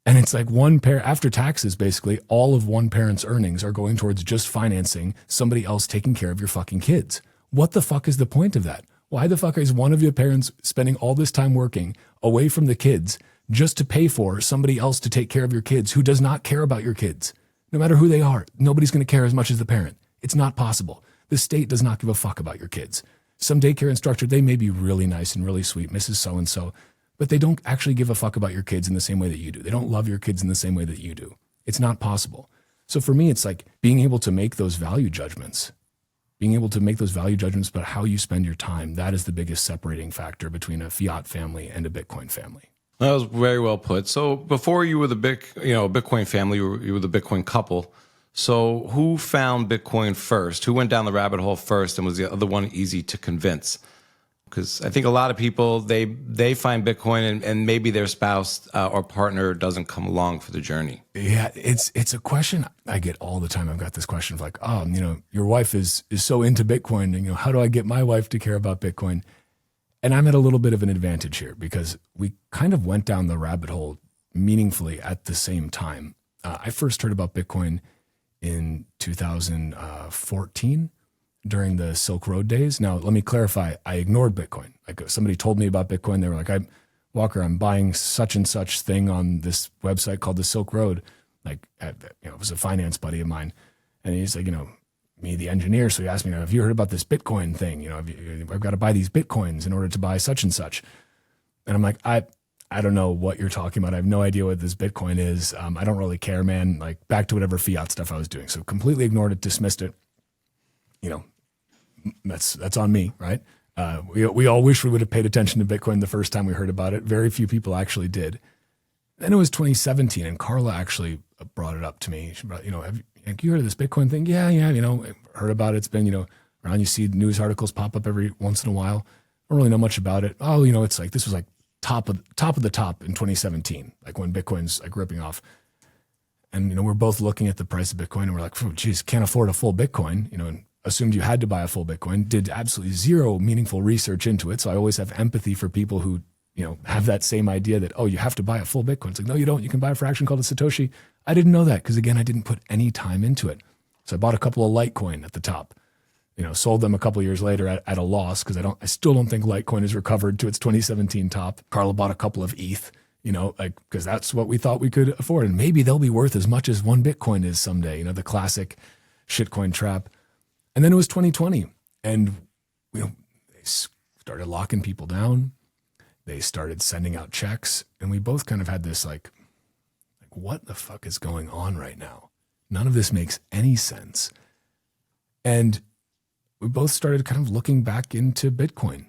And it's like one parent, after taxes, basically all of one parent's earnings are going towards just financing somebody else taking care of your fucking kids. What the fuck is the point of that? Why the fuck is one of your parents spending all this time working away from the kids just to pay for somebody else to take care of your kids who does not care about your kids? No matter who they are, nobody's going to care as much as the parent. It's not possible. The state does not give a fuck about your kids. Some daycare instructor, they may be really nice and really sweet, Mrs. So-and-so, but they don't actually give a fuck about your kids in the same way that you do. They don't love your kids in the same way that you do. It's not possible. So for me, it's like being able to make those value judgments, about how you spend your time. That is the biggest separating factor between a fiat family and a Bitcoin family. That was very well put. So before you were the Bitcoin family, you were the Bitcoin couple. So who found Bitcoin first? Who went down the rabbit hole first, and was the other one easy to convince? Because I think a lot of people, they find Bitcoin and maybe their spouse or partner doesn't come along for the journey. Yeah, it's a question I get all the time. I've got this question of your wife is so into Bitcoin, and how do I get my wife to care about Bitcoin? And I'm at a little bit of an advantage here because we kind of went down the rabbit hole meaningfully at the same time. I first heard about Bitcoin in 2014 during the Silk Road days. Now, let me clarify. I ignored Bitcoin. Somebody told me about Bitcoin. They were like, Walker, I'm buying such and such thing on this website called the Silk Road. It was a finance buddy of mine, and he's like, me, the engineer. So he asked me, have you heard about this Bitcoin thing? I've got to buy these Bitcoins in order to buy such and such. And I'm like, I don't know what you're talking about. I have no idea what this Bitcoin is. I don't really care, man. Like, back to whatever fiat stuff I was doing. So completely ignored it, dismissed it. That's on me, right? We all wish we would have paid attention to Bitcoin the first time we heard about it. Very few people actually did. Then it was 2017, and Carla actually brought it up to me. She brought, have you heard of this Bitcoin thing? Yeah, heard about it. It's been, around. You see news articles pop up every once in a while. Don't really know much about it. Oh, it's like, this was like top of the top in 2017, like when Bitcoin's like ripping off. And, we're both looking at the price of Bitcoin, and we're like, geez, can't afford a full Bitcoin, and assumed you had to buy a full Bitcoin, did absolutely zero meaningful research into it. So I always have empathy for people who, have that same idea that, oh, you have to buy a full Bitcoin. It's like, no, you don't. You can buy a fraction called a Satoshi. I didn't know that because, again, I didn't put any time into it. So I bought a couple of Litecoin at the top, sold them a couple of years later at a loss because I still don't think Litecoin has recovered to its 2017 top. Carla bought a couple of ETH, because that's what we thought we could afford. And maybe they'll be worth as much as one Bitcoin is someday, the classic shitcoin trap. And then it was 2020, and they started locking people down. They started sending out checks, and we both kind of had this like what the fuck is going on right now? None of this makes any sense. And we both started kind of looking back into Bitcoin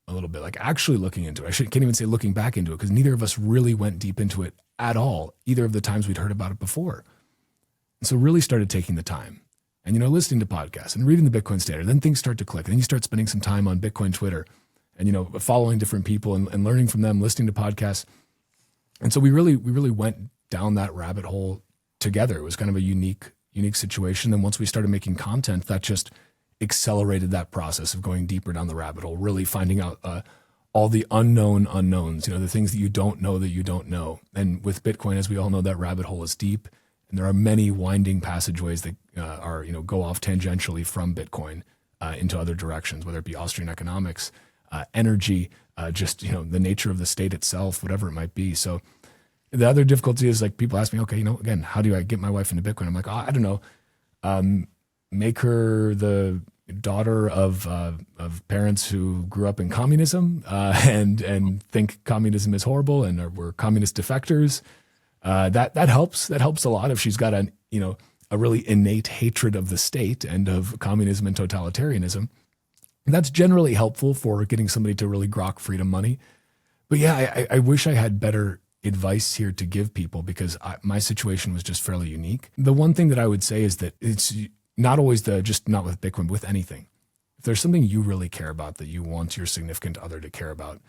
a little bit, like actually looking into it. Can't even say looking back into it because neither of us really went deep into it at all, either of the times we'd heard about it before. And so really started taking the time and, listening to podcasts and reading the Bitcoin Standard. Then things start to click. And then you start spending some time on Bitcoin Twitter and, following different people and learning from them, listening to podcasts. And so we really went down that rabbit hole together. It was kind of a unique situation. Then once we started making content, that just accelerated that process of going deeper down the rabbit hole, really finding out all the unknown unknowns, the things that you don't know. And with Bitcoin, as we all know, that rabbit hole is deep. And there are many winding passageways that go off tangentially from Bitcoin into other directions, whether it be Austrian economics, energy, the nature of the state itself, whatever it might be. So the other difficulty is like people ask me, okay, again, how do I get my wife into Bitcoin? I'm like, I don't know. Make her the daughter of parents who grew up in communism and think communism is horrible and were communist defectors. That helps. That helps a lot if she's got a really innate hatred of the state and of communism and totalitarianism. And that's generally helpful for getting somebody to really grok freedom money. But yeah, I wish I had better advice here to give people because my situation was just fairly unique. The one thing that I would say is that it's not always just not with Bitcoin, but with anything. If there's something you really care about that you want your significant other to care about,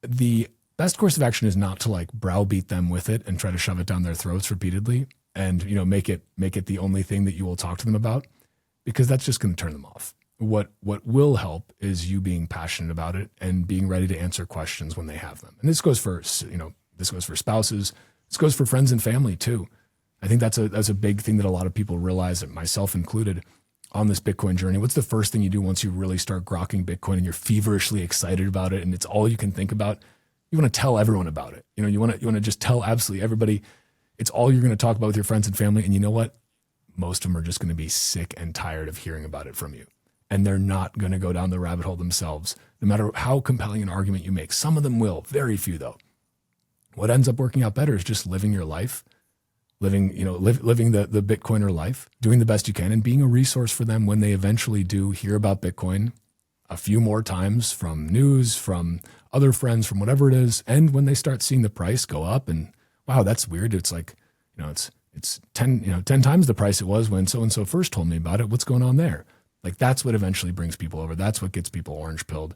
the best course of action is not to like browbeat them with it and try to shove it down their throats repeatedly and make it the only thing that you will talk to them about, because that's just going to turn them off. What will help is you being passionate about it and being ready to answer questions when they have them. And this goes for spouses. This goes for friends and family too. I think that's a big thing that a lot of people realize, myself included, on this Bitcoin journey. What's the first thing you do once you really start grokking Bitcoin and you're feverishly excited about it and it's all you can think about? You want to tell everyone about it. You want to just tell absolutely everybody. It's all you're going to talk about with your friends and family. And you know what? Most of them are just going to be sick and tired of hearing about it from you. And they're not going to go down the rabbit hole themselves, no matter how compelling an argument you make. Some of them will, very few though. What ends up working out better is just living your life, living the Bitcoiner life, doing the best you can, and being a resource for them when they eventually do hear about Bitcoin a few more times from news, from other friends, from whatever it is. And when they start seeing the price go up and wow, that's weird. It's like, it's 10 times the price it was when so-and-so first told me about it. What's going on there? Like that's what eventually brings people over. That's what gets people orange pilled.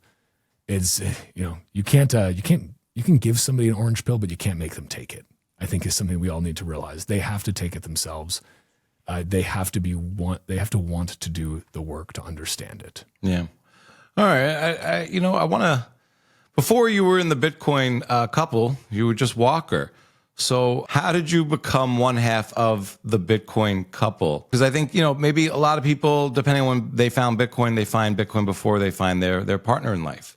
Is you can give somebody an orange pill, but you can't make them take it. I think is something we all need to realize. They have to take it themselves. They have to want to do the work to understand it. Yeah. All right. I want to. Before you were in the Bitcoin couple, you were just Walker. So how did you become one half of the Bitcoin couple? Because I think, maybe a lot of people, depending on when they found Bitcoin, they find Bitcoin before they find their partner in life.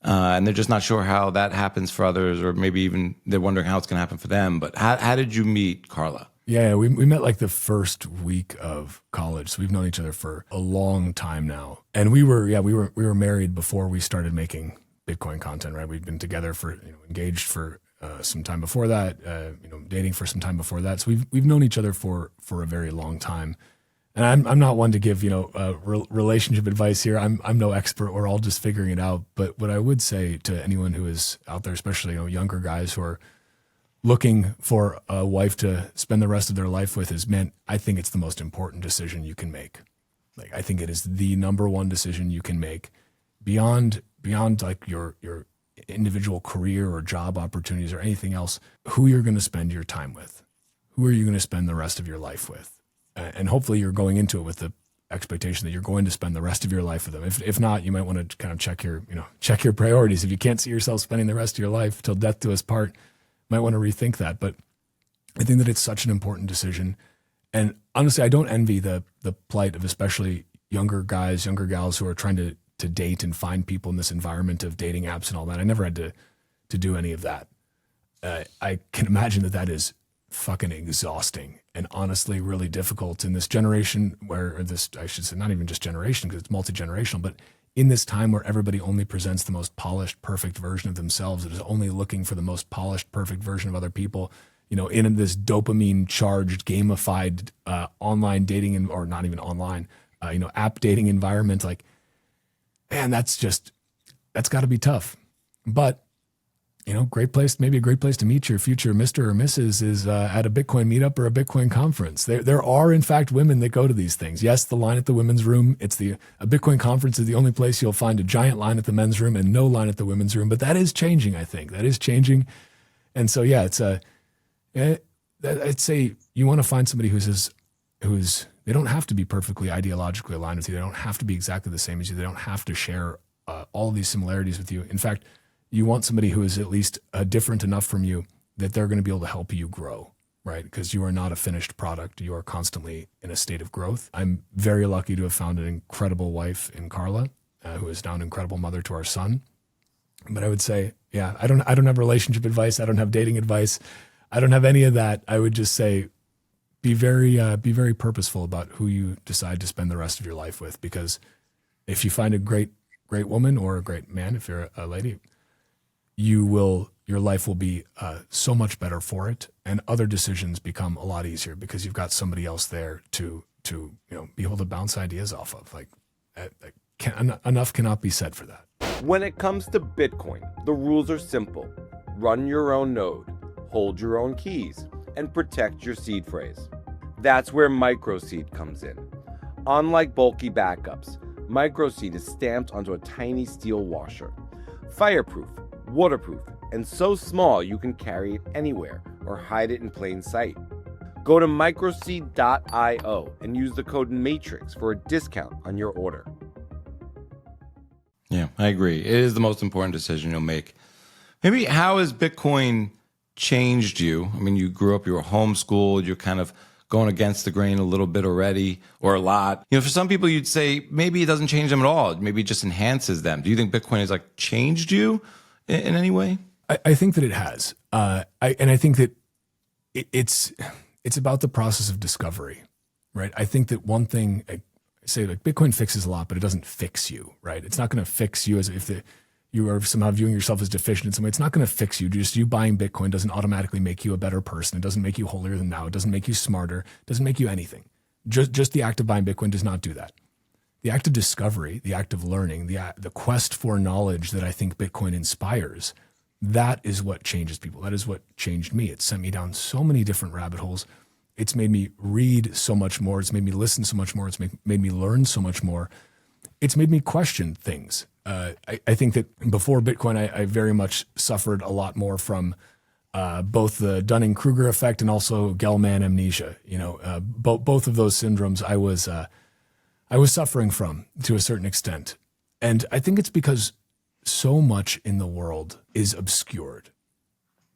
And they're just not sure how that happens for others, or maybe even they're wondering how it's going to happen for them. But how did you meet Carla? Yeah, we met like the first week of college. So we've known each other for a long time now. And we were married before we started making Bitcoin content, right? We'd been together for, engaged for some time before that, dating for some time before that. So we've known each other for a very long time. And I'm not one to give, relationship advice here. I'm no expert. We're all just figuring it out. But what I would say to anyone who is out there, especially, younger guys who are looking for a wife to spend the rest of their life with is, man, I think it's the most important decision you can make. Like, I think it is the number one decision you can make beyond like your individual career or job opportunities or anything else, who you're going to spend your time with, who are you going to spend the rest of your life with? And hopefully you're going into it with the expectation that you're going to spend the rest of your life with them. If not, you might want to kind of check your priorities. If you can't see yourself spending the rest of your life till death do us part, might want to rethink that. But I think that it's such an important decision. And honestly, I don't envy the plight of especially younger guys, younger gals who are trying to date and find people in this environment of dating apps and all that. I never had to do any of that. I can imagine that is fucking exhausting and honestly really difficult in this generation I should say, not even just generation because it's multi-generational, but in this time where everybody only presents the most polished, perfect version of themselves, that is only looking for the most polished, perfect version of other people, in this dopamine charged, gamified, online dating or not even online, app dating environment, like, man, that's got to be tough. But, maybe a great place to meet your future Mr. or Mrs. is at a Bitcoin meetup or a Bitcoin conference. There are, in fact, women that go to these things. Yes, the line at the women's room, a Bitcoin conference is the only place you'll find a giant line at the men's room and no line at the women's room. But that is changing, I think. That is changing. And so, yeah, I'd say you want to find somebody who's they don't have to be perfectly ideologically aligned with you. They don't have to be exactly the same as you. They don't have to share all these similarities with you. In fact, you want somebody who is at least different enough from you that they're going to be able to help you grow, right? Because you are not a finished product. You are constantly in a state of growth. I'm very lucky to have found an incredible wife in Carla, who is now an incredible mother to our son. But I would say, yeah, I don't have relationship advice. I don't have dating advice. I don't have any of that. I would just say, be very purposeful about who you decide to spend the rest of your life with. Because if you find a great woman or a great man, if you're a lady, your life will be so much better for it, and other decisions become a lot easier because you've got somebody else there to be able to bounce ideas off of. Like, enough cannot be said for that. When it comes to Bitcoin, the rules are simple. Run your own node, hold your own keys, and protect your seed phrase. That's where MicroSeed comes in. Unlike bulky backups, MicroSeed is stamped onto a tiny steel washer. Fireproof, waterproof, and so small you can carry it anywhere or hide it in plain sight. Go to microseed.io and use the code MATRIX for a discount on your order. Yeah, I agree. It is the most important decision you'll make. Maybe how has Bitcoin changed you? I mean, you grew up, you were homeschooled, you're kind of going against the grain a little bit already, or a lot. For some people, you'd say maybe it doesn't change them at all. Maybe it just enhances them. Do you think Bitcoin has changed you in any way? I think that it has. I think that it's about the process of discovery, right? I think that one thing, I say Bitcoin fixes a lot, but it doesn't fix you, right? It's not going to fix you as if you are somehow viewing yourself as deficient in some way. It's not going to fix you. Just you buying Bitcoin doesn't automatically make you a better person. It doesn't make you holier than thou. It doesn't make you smarter. It doesn't make you anything. Just the act of buying Bitcoin does not do that. The act of discovery, the act of learning, the quest for knowledge that I think Bitcoin inspires, that is what changes people. That is what changed me. It sent me down so many different rabbit holes. It's made me read so much more. It's made me listen so much more. It's made me learn so much more. It's made me question things. I think that before Bitcoin, I very much suffered a lot more from both the Dunning-Kruger effect and also Gell-Mann amnesia. Both of those syndromes I was suffering from to a certain extent. And I think it's because so much in the world is obscured.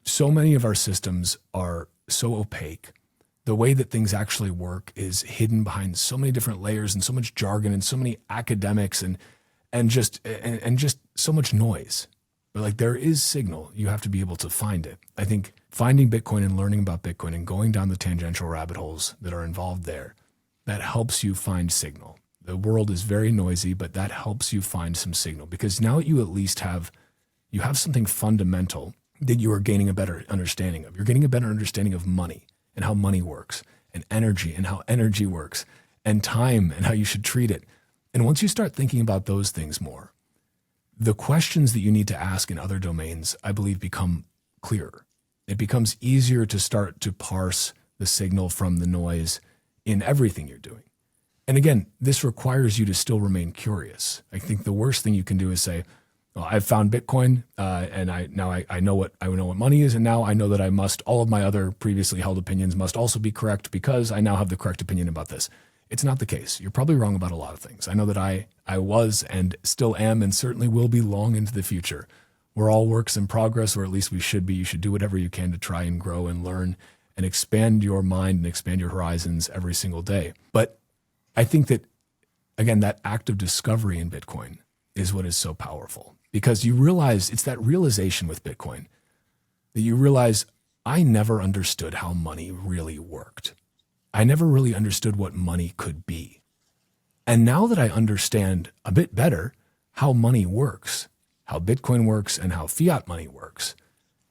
So many of our systems are so opaque. The way that things actually work is hidden behind so many different layers and so much jargon and so many academics and just so much noise. But there is signal. You have to be able to find it. I think finding Bitcoin and learning about Bitcoin and going down the tangential rabbit holes that are involved there, that helps you find signal. The world is very noisy, but that helps you find some signal, because now you at least have something fundamental that you are gaining a better understanding of. You're getting a better understanding of money and how money works, and energy and how energy works, and time and how you should treat it. And once you start thinking about those things more, the questions that you need to ask in other domains, I believe, become clearer. It becomes easier to start to parse the signal from the noise in everything you're doing. And again, this requires you to still remain curious. I think the worst thing you can do is say, well, I've found Bitcoin, and I know what money is, and now I know that all of my other previously held opinions must also be correct because I now have the correct opinion about this. It's not the case. You're probably wrong about a lot of things. I know that I was and still am and certainly will be long into the future. We're all works in progress, or at least we should be. You should do whatever you can to try and grow and learn and expand your mind and expand your horizons every single day. But I think that, again, that act of discovery in Bitcoin is what is so powerful, because you realize, it's that realization with Bitcoin that you realize, I never understood how money really worked. I never really understood what money could be. And now that I understand a bit better how money works, how Bitcoin works and how fiat money works,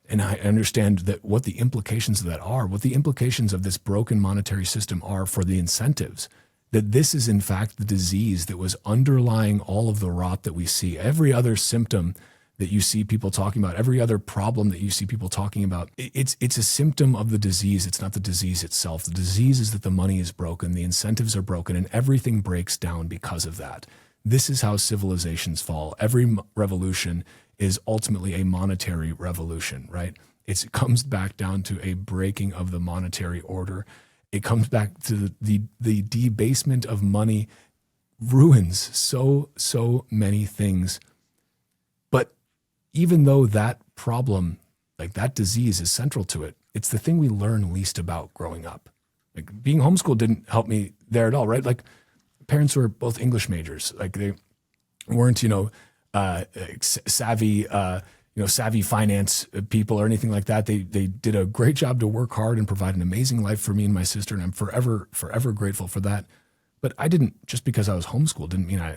and I understand that what the implications of that are, what the implications of this broken monetary system are for the incentives, that this is in fact the disease that was underlying all of the rot that we see. Every other symptom that you see people talking about, every other problem that you see people talking about, it's a symptom of the disease. It's not the disease itself. The disease is that the money is broken, the incentives are broken, and everything breaks down because of that. This is how civilizations fall. Every revolution is ultimately a monetary revolution, right? It comes back down to a breaking of the monetary order. It comes back to the debasement of money, ruins so many things. But even though that problem, like that disease, is central to it, it's the thing we learn least about growing up. Like being homeschooled didn't help me there at all, right? Like parents were both English majors. Like they weren't, savvy finance people or anything like that. They did a great job to work hard and provide an amazing life for me and my sister, and I'm forever grateful for that. But I didn't, just because I was homeschooled, didn't mean I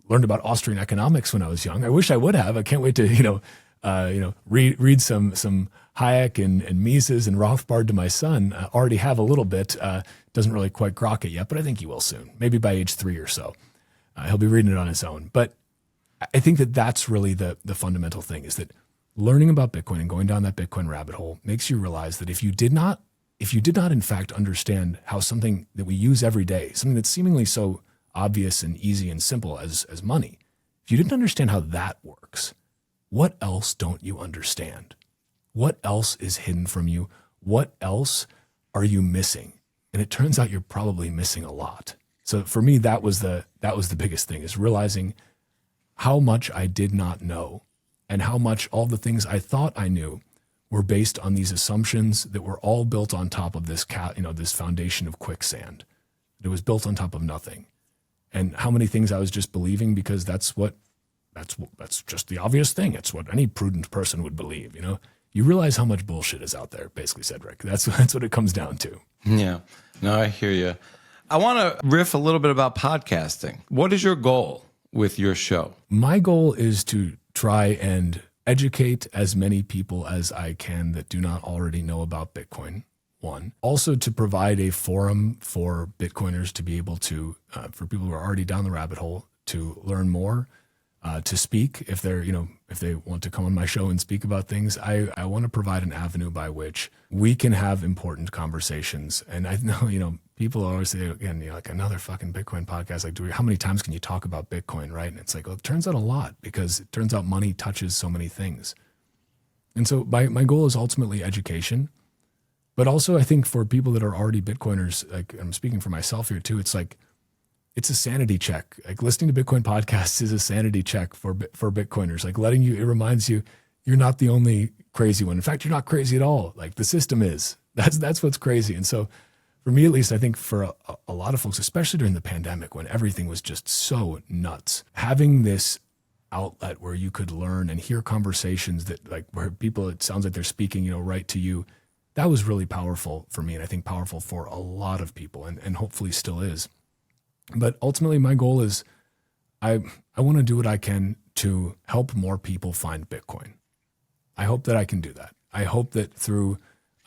learned about Austrian economics when I was young. I wish I would have. I can't wait to read some Hayek and Mises and Rothbard to my son. Already have a little bit. Doesn't really quite grok it yet, but I think he will soon. Maybe by age 3 or so, he'll be reading it on his own. But I think that that's really the fundamental thing, is that learning about Bitcoin and going down that Bitcoin rabbit hole makes you realize that if you did not in fact understand how something that we use every day, something that's seemingly so obvious and easy and simple as money, if you didn't understand how that works, what else don't you understand? What else is hidden from you? What else are you missing? And it turns out you're probably missing a lot. So for me, that was the biggest thing, is realizing how much I did not know, and how much all the things I thought I knew were based on these assumptions that were all built on top of this foundation of quicksand. It was built on top of nothing. And how many things I was just believing because that's just the obvious thing. It's what any prudent person would believe, You realize how much bullshit is out there, basically said Rick. That's what it comes down to. Yeah. No, I hear you. I want to riff a little bit about podcasting. What is your goal with your show? My goal is to try and educate as many people as I can that do not already know about Bitcoin. One, also to provide a forum for Bitcoiners to be able to, for people who are already down the rabbit hole, to learn more, to speak if they want to come on my show and speak about things. I want to provide an avenue by which we can have important conversations. And I know, people always say, again, like another fucking Bitcoin podcast. Like, how many times can you talk about Bitcoin, right? And it's like, well, it turns out a lot, because it turns out money touches so many things. And so my goal is ultimately education. But also, I think for people that are already Bitcoiners, like I'm speaking for myself here too, it's a sanity check. Like listening to Bitcoin podcasts is a sanity check for Bitcoiners. Like it reminds you, you're not the only crazy one. In fact, you're not crazy at all. Like the system is. That's what's crazy. And so for me, at least, I think for a lot of folks, especially during the pandemic when everything was just so nuts, having this outlet where you could learn and hear conversations that like where people, it sounds like they're speaking, right to you. That was really powerful for me. And I think powerful for a lot of people and hopefully still is. But ultimately my goal is I want to do what I can to help more people find Bitcoin. I hope that I can do that. I hope that through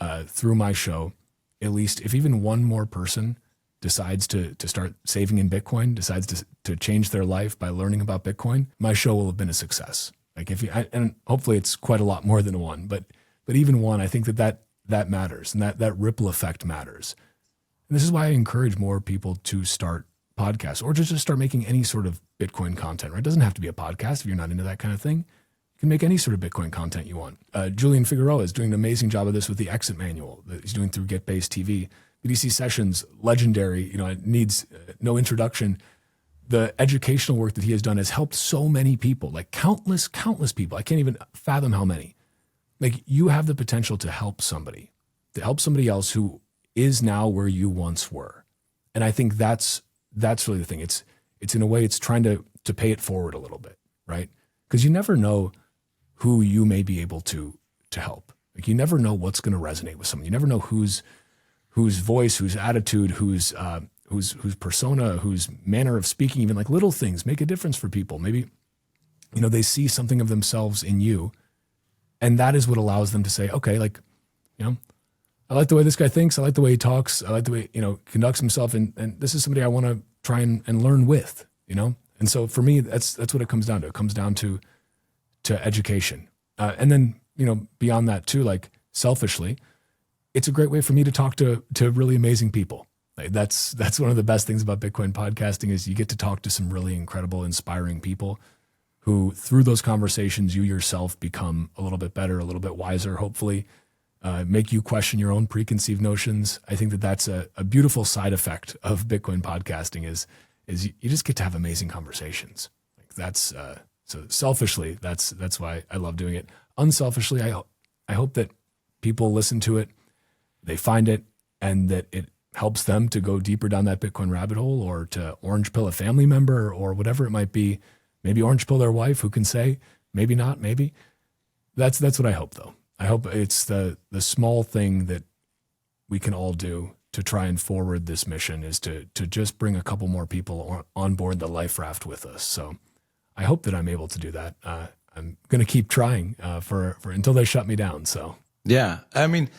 my show, at least if even one more person decides to start saving in Bitcoin, decides to change their life by learning about Bitcoin, my show will have been a success. Like and hopefully it's quite a lot more than one, but even one, I think that matters, and that ripple effect matters. And this is why I encourage more people to start podcasts or just start making any sort of Bitcoin content, right? It doesn't have to be a podcast if you're not into that kind of thing. You can make any sort of Bitcoin content you want. Julian Figueroa is doing an amazing job of this with the exit manual that he's doing through GetBase TV. BTC Sessions, legendary, it needs no introduction. The educational work that he has done has helped so many people, like countless people. I can't even fathom how many. Like you have the potential to help somebody else who is now where you once were. And I think that's really the thing. It's in a way, it's trying to pay it forward a little bit, right? Because you never know who you may be able to help. Like you never know what's going to resonate with someone. You never know whose voice, whose attitude, whose persona, whose manner of speaking, even like little things make a difference for people. Maybe, they see something of themselves in you, and that is what allows them to say, okay, like, I like the way this guy thinks. I like the way he talks. I like the way, conducts himself. And this is somebody I want to try and learn with, And so for me, that's what it comes down to. It comes down to education. And then, beyond that too, like selfishly, it's a great way for me to talk to really amazing people. Like that's one of the best things about Bitcoin podcasting is you get to talk to some really incredible, inspiring people who through those conversations, you yourself become a little bit better, a little bit wiser, hopefully, make you question your own preconceived notions. I think that's a beautiful side effect of Bitcoin podcasting is you just get to have amazing conversations. Like that's, so selfishly, that's why I love doing it. Unselfishly, I hope that people listen to it, they find it, and that it helps them to go deeper down that Bitcoin rabbit hole or to orange pill a family member or whatever it might be. Maybe orange pill their wife, who can say, maybe not, maybe. That's what I hope though. I hope it's the small thing that we can all do to try and forward this mission is to just bring a couple more people on board the life raft with us. So I hope that I'm able to do that. I'm going to keep trying for until they shut me down. So yeah, I mean,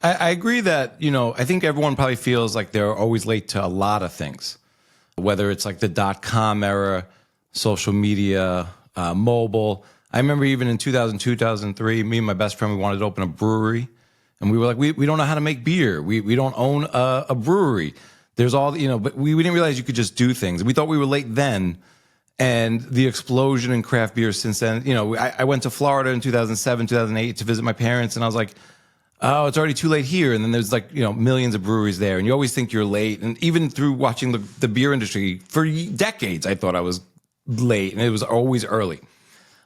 I agree that, I think everyone probably feels like they're always late to a lot of things, whether it's like the .com era, social media, mobile. I remember even in 2002, 2003, me and my best friend, we wanted to open a brewery. And we were like, we don't know how to make beer. We don't own a brewery. There's all, but we didn't realize you could just do things. We thought we were late then. And the explosion in craft beer since then, I went to Florida in 2007, 2008 to visit my parents. And I was like, oh, it's already too late here. And then there's like, millions of breweries there. And you always think you're late. And even through watching the beer industry for decades, I thought I was late and it was always early.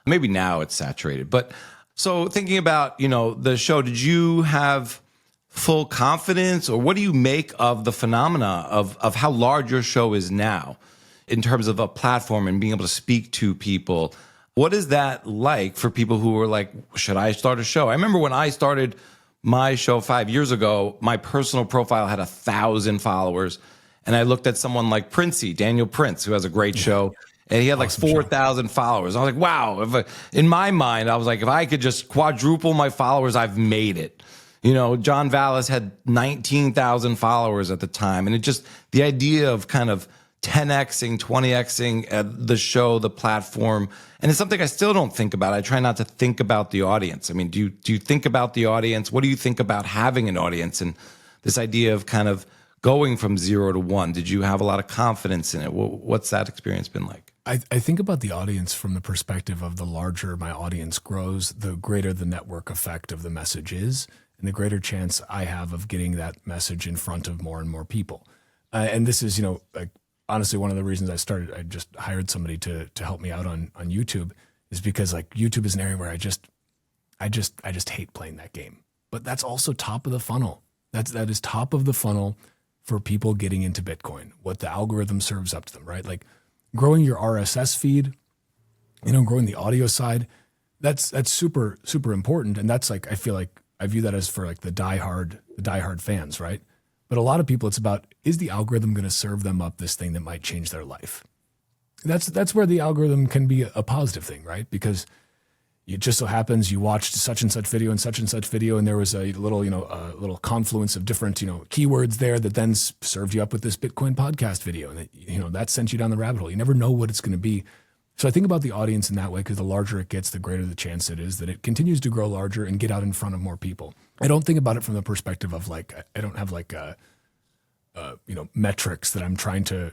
Maybe now it's saturated. But so thinking about, the show, did you have full confidence or what do you make of the phenomena of how large your show is now in terms of a platform and being able to speak to people? What is that like for people who were like, should I start a show? I remember when I started my show 5 years ago, my personal profile had 1,000 followers. And I looked at someone like Daniel Prince, who has a great show. And he had like 4,000 followers. I was like, wow. In my mind, I was like, if I could just quadruple my followers, I've made it. John Vallis had 19,000 followers at the time. And it just, the idea of kind of 10xing, 20xing the show, the platform. And it's something I still don't think about. I try not to think about the audience. I mean, do you think about the audience? What do you think about having an audience? And this idea of kind of going from 0 to 1, did you have a lot of confidence in it? What's that experience been like? I think about the audience from the perspective of the larger my audience grows, the greater the network effect of the message is, and the greater chance I have of getting that message in front of more and more people. And this is, like honestly, one of the reasons I just hired somebody to help me out on YouTube is because like YouTube is an area where I just hate playing that game. But that's also top of the funnel. That is top of the funnel for people getting into Bitcoin, what the algorithm serves up to them, right? Like growing your RSS feed growing the audio side, that's super, super important. And that's like, I feel like I view that as for like the diehard fans, right? But a lot of people, it's about, is the algorithm going to serve them up this thing that might change their life? That's where the algorithm can be a positive thing, right? Because it just so happens you watched such and such video and such video, and there was a little, a little confluence of different, keywords there that then served you up with this Bitcoin podcast video, and that sent you down the rabbit hole. You never know what it's going to be. So I think about the audience in that way, because the larger it gets, the greater the chance it is that it continues to grow larger and get out in front of more people. I don't think about it from the perspective of like, I don't have like metrics that I'm trying to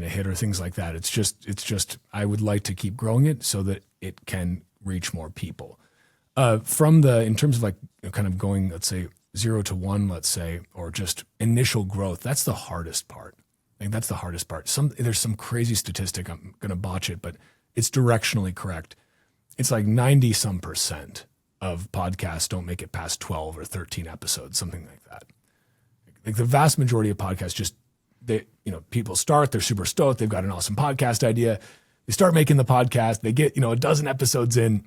hit or things like that. It's just I would like to keep growing it so that it can reach more people. In terms of like kind of going, let's say 0 to 1, let's say, or just initial growth, that's the hardest part. I think that's the hardest part. There's some crazy statistic, I'm going to botch it, but it's directionally correct. It's like 90% of podcasts don't make it past 12 or 13 episodes, something like that. Like the vast majority of podcasts people start, they're super stoked, they've got an awesome podcast idea. They start making the podcast, they get, a dozen episodes in,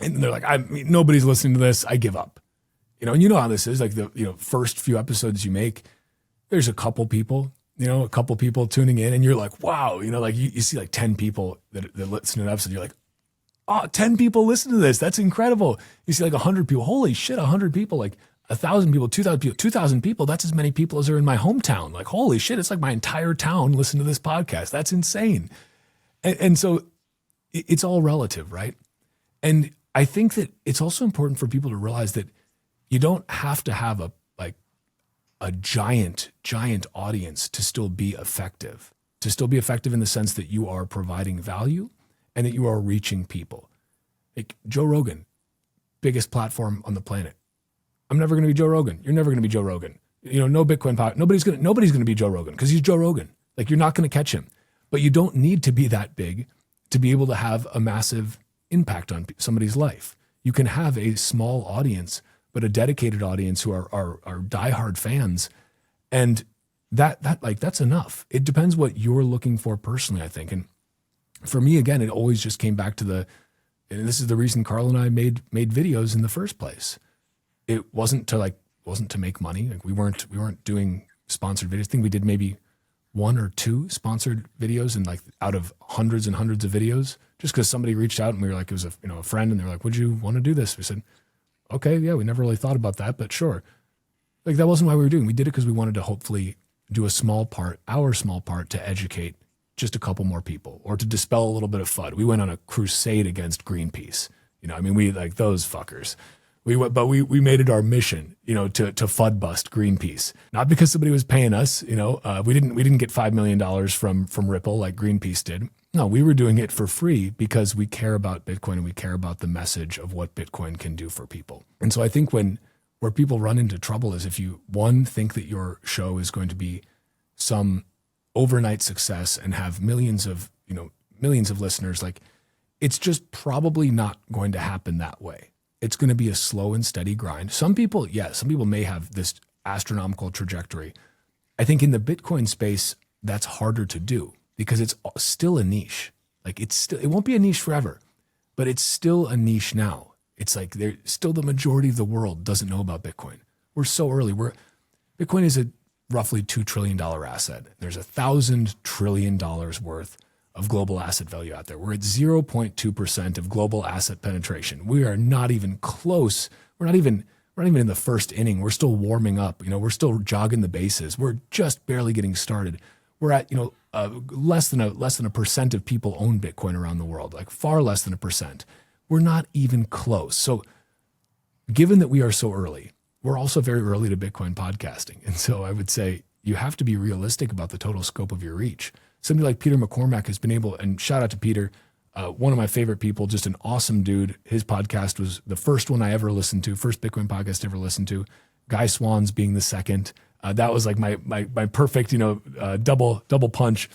and they're like, nobody's listening to this, I give up. And you know how this is, like the, first few episodes you make, there's a couple people tuning in, and you're like, wow, like you see like 10 people that listen to an episode, you're like, oh, 10 people listen to this, that's incredible. You see like 100 people, holy shit, 100 people, like 1,000 people, 2,000 people, that's as many people as are in my hometown. Like, holy shit, it's like my entire town listened to this podcast. That's insane. And so it's all relative, right? And I think that it's also important for people to realize that you don't have to have a giant audience to still be effective, in the sense that you are providing value and that you are reaching people. Like Joe Rogan, biggest platform on the planet. I'm never going to be Joe Rogan. You're never going to be Joe Rogan. No Bitcoin pod. Nobody's going to be Joe Rogan because he's Joe Rogan. Like, you're not going to catch him. But you don't need to be that big to be able to have a massive impact on somebody's life. You can have a small audience, but a dedicated audience who are diehard fans, and that's enough. It depends what you're looking for personally, I think. And for me, again, it always just came back to and this is the reason Carl and I made videos in the first place. It wasn't to make money. Like we weren't doing sponsored videos. I think we did maybe 1 or 2 sponsored videos, and like out of hundreds and hundreds of videos, just because somebody reached out and we were like, it was a friend, and they were like, would you want to do this? We said, okay, yeah, we never really thought about that, but sure. Like, that wasn't why we were doing it. We did it because we wanted to hopefully do our small part to educate just a couple more people, or to dispel a little bit of FUD. We went on a crusade against Greenpeace. We like those fuckers. We made it our mission, to FUD bust Greenpeace. Not because somebody was paying us, we didn't get $5 million from Ripple like Greenpeace did. No, we were doing it for free because we care about Bitcoin and we care about the message of what Bitcoin can do for people. And so I think where people run into trouble is if you, one, think that your show is going to be some overnight success and have millions of listeners, like, it's just probably not going to happen that way. It's going to be a slow and steady grind. Some people may have this astronomical trajectory. I think in the Bitcoin space, that's harder to do because it's still a niche. Like, it won't be a niche forever, but it's still a niche now. It's like still the majority of the world doesn't know about Bitcoin. We're so early. Bitcoin is a roughly $2 trillion asset. There's $1,000 trillion worth of global asset value out there. We're at 0.2% of global asset penetration. We are not even close. We're not even in the first inning. We're still warming up. We're still jogging the bases. We're just barely getting started. We're at, less than a percent of people own Bitcoin around the world, like far less than 1%. We're not even close. So given that we are so early, we're also very early to Bitcoin podcasting. And so I would say you have to be realistic about the total scope of your reach. Somebody like Peter McCormack has been able, and shout out to Peter, one of my favorite people, just an awesome dude. His podcast was the first one I ever listened to, first Bitcoin podcast I ever listened to. Guy Swans being the second. That was like my perfect, double punch.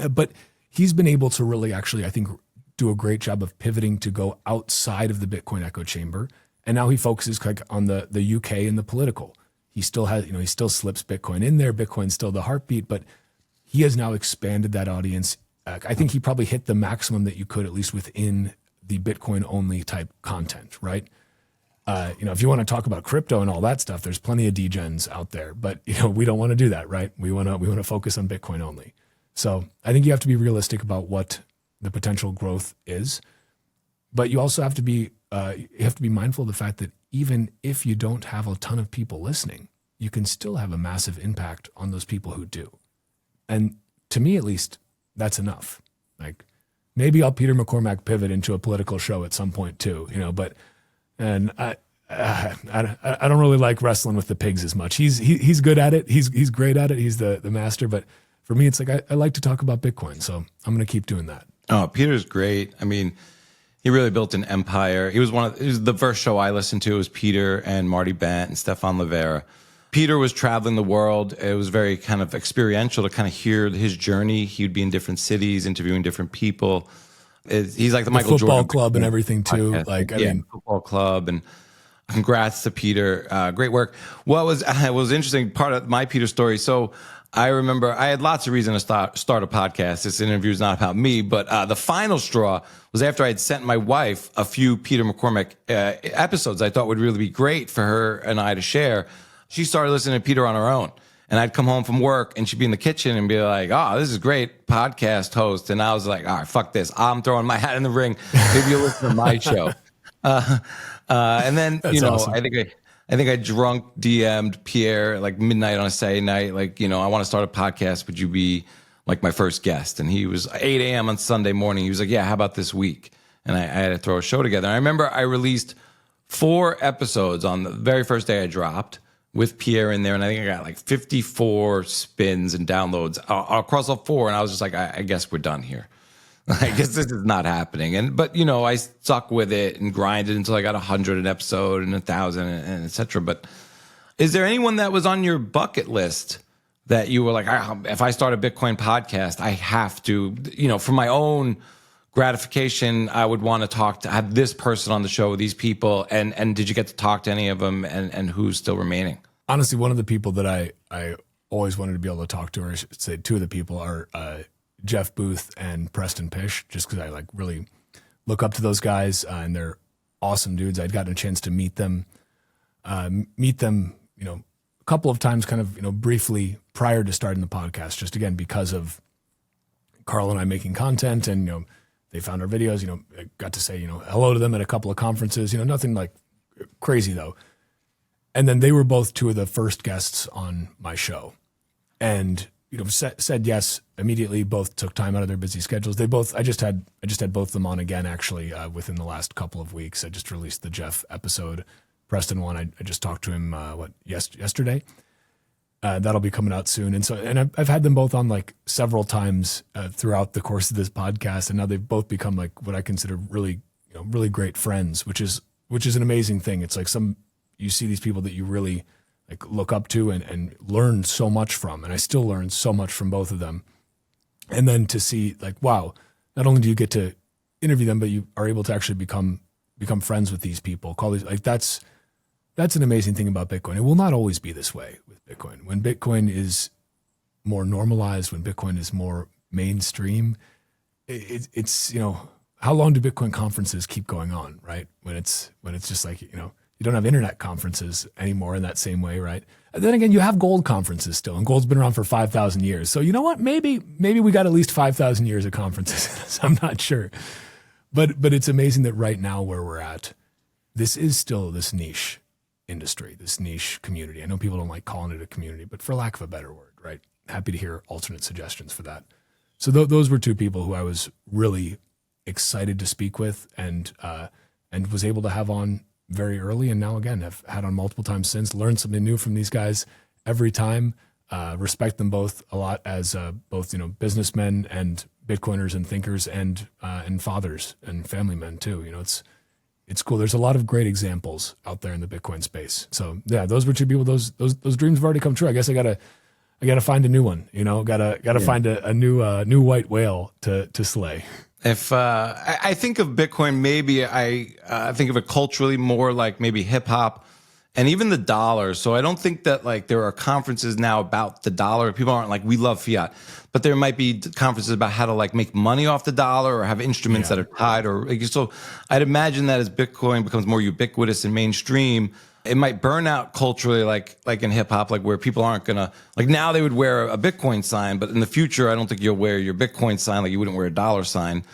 But he's been able to really actually, I think, do a great job of pivoting to go outside of the Bitcoin echo chamber. And now he focuses like on the UK and the political. He still has, he still slips Bitcoin in there. Bitcoin's still the heartbeat, but he has now expanded that audience I think he probably hit the maximum that you could, at least within the Bitcoin only type content, right? If you want to talk about crypto and all that stuff, there's plenty of degens out there, but we don't want to do that, right? We want to focus on Bitcoin only. So I think you have to be realistic about what the potential growth is, but you also have to be mindful of the fact that even if you don't have a ton of people listening, you can still have a massive impact on those people who do. And to me, at least, that's enough. Like, maybe I'll Peter McCormack pivot into a political show at some point too, but I don't really like wrestling with the pigs as much. He's good at it. He's great at it. He's the master. But for me, it's like I like to talk about Bitcoin, so I'm going to keep doing that. Oh, Peter's great. I mean, he really built an empire. It was the first show I listened to. It was Peter and Marty Bent and Stefan Livera. Peter was traveling the world. It was very kind of experiential to kind of hear his journey. He would be in different cities, interviewing different people. He's like the Michael football Jordan club and everything too. podcast. Like, I mean, football club, and congrats to Peter. Great work. What was interesting part of my Peter story? So I remember I had lots of reason to start a podcast. This interview is not about me, but the final straw was after I had sent my wife a few Peter McCormack episodes I thought would really be great for her and I to share. She started listening to Peter on her own. And I'd come home from work and she'd be in the kitchen and be like, oh, this is great podcast host. And I was like, all right, fuck this. I'm throwing my hat in the ring. Maybe you'll listen to my show. And then, That's awesome. I think I drunk DM'd Pierre like midnight on a Saturday night. Like, I want to start a podcast. Would you be like my first guest? And he was 8 a.m. on Sunday morning. He was like, yeah, how about this week? And I had to throw a show together. And I remember I released 4 episodes on the very first day I dropped, with Pierre in there, and I think I got like 54 spins and downloads across all 4, and I was just like, I guess we're done here. I guess this is not happening. But I stuck with it and grinded until I got 100 an episode and 1,000 and et cetera. But is there anyone that was on your bucket list that you were like, if I start a Bitcoin podcast, I have to, for my own gratification, I would want to have this person on the show, these people, and did you get to talk to any of them, and who's still remaining? Honestly, one of the people that I always wanted to be able to talk to, or I should say 2 of the people, are Jeff Booth and Preston Pish, just because I like really look up to those guys, and they're awesome dudes. I'd gotten a chance to meet them, a couple of times, kind of, briefly prior to starting the podcast, just again, because of Carl and I making content, and, they found our videos, I got to say, hello to them at a couple of conferences, nothing like crazy though. And then they were both 2 of the first guests on my show, and, said yes immediately. Both took time out of their busy schedules. I just had both of them on again, actually, within the last couple of weeks. I just released the Jeff episode. Preston one, I just talked to him, yesterday. That'll be coming out soon. And I've had them both on like several times throughout the course of this podcast. And now they've both become like what I consider really, really great friends, which is an amazing thing. It's like you see these people that you really like look up to and learn so much from. And I still learn so much from both of them. And then to see like, wow, not only do you get to interview them, but you are able to actually become friends with these people. That's an amazing thing about Bitcoin. It will not always be this way with Bitcoin. When Bitcoin is more normalized, when Bitcoin is more mainstream, it's how long do Bitcoin conferences keep going on, right? When it's just like, you don't have internet conferences anymore in that same way, right? And then again, you have gold conferences still, and gold's been around for 5,000 years. So you know what? Maybe we got at least 5,000 years of conferences. So I'm not sure. But it's amazing that right now where we're at, this is still this niche industry, this niche community. I know people don't like calling it a community, but for lack of a better word, right? Happy to hear alternate suggestions for that. So those were 2 people who I was really excited to speak with and was able to have on very early. And now again, have had on multiple times since, learned something new from these guys every time. Respect them both a lot as both, businessmen and Bitcoiners and thinkers and fathers and family men too. It's cool. There's a lot of great examples out there in the Bitcoin space. So yeah, those were 2 people. Those dreams have already come true. I guess I gotta find a new one. Gotta find a new white whale to slay. If I think of Bitcoin, maybe I think of it culturally more like maybe hip hop and even the dollar. So I don't think that like there are conferences now about the dollar. People aren't like, we love fiat, but there might be conferences about how to like make money off the dollar or have instruments that are tied. Or so I'd imagine that as Bitcoin becomes more ubiquitous and mainstream, it might burn out culturally, like in hip hop, like where people aren't gonna like now they would wear a Bitcoin sign, but in the future, I don't think you'll wear your Bitcoin sign like you wouldn't wear a dollar sign.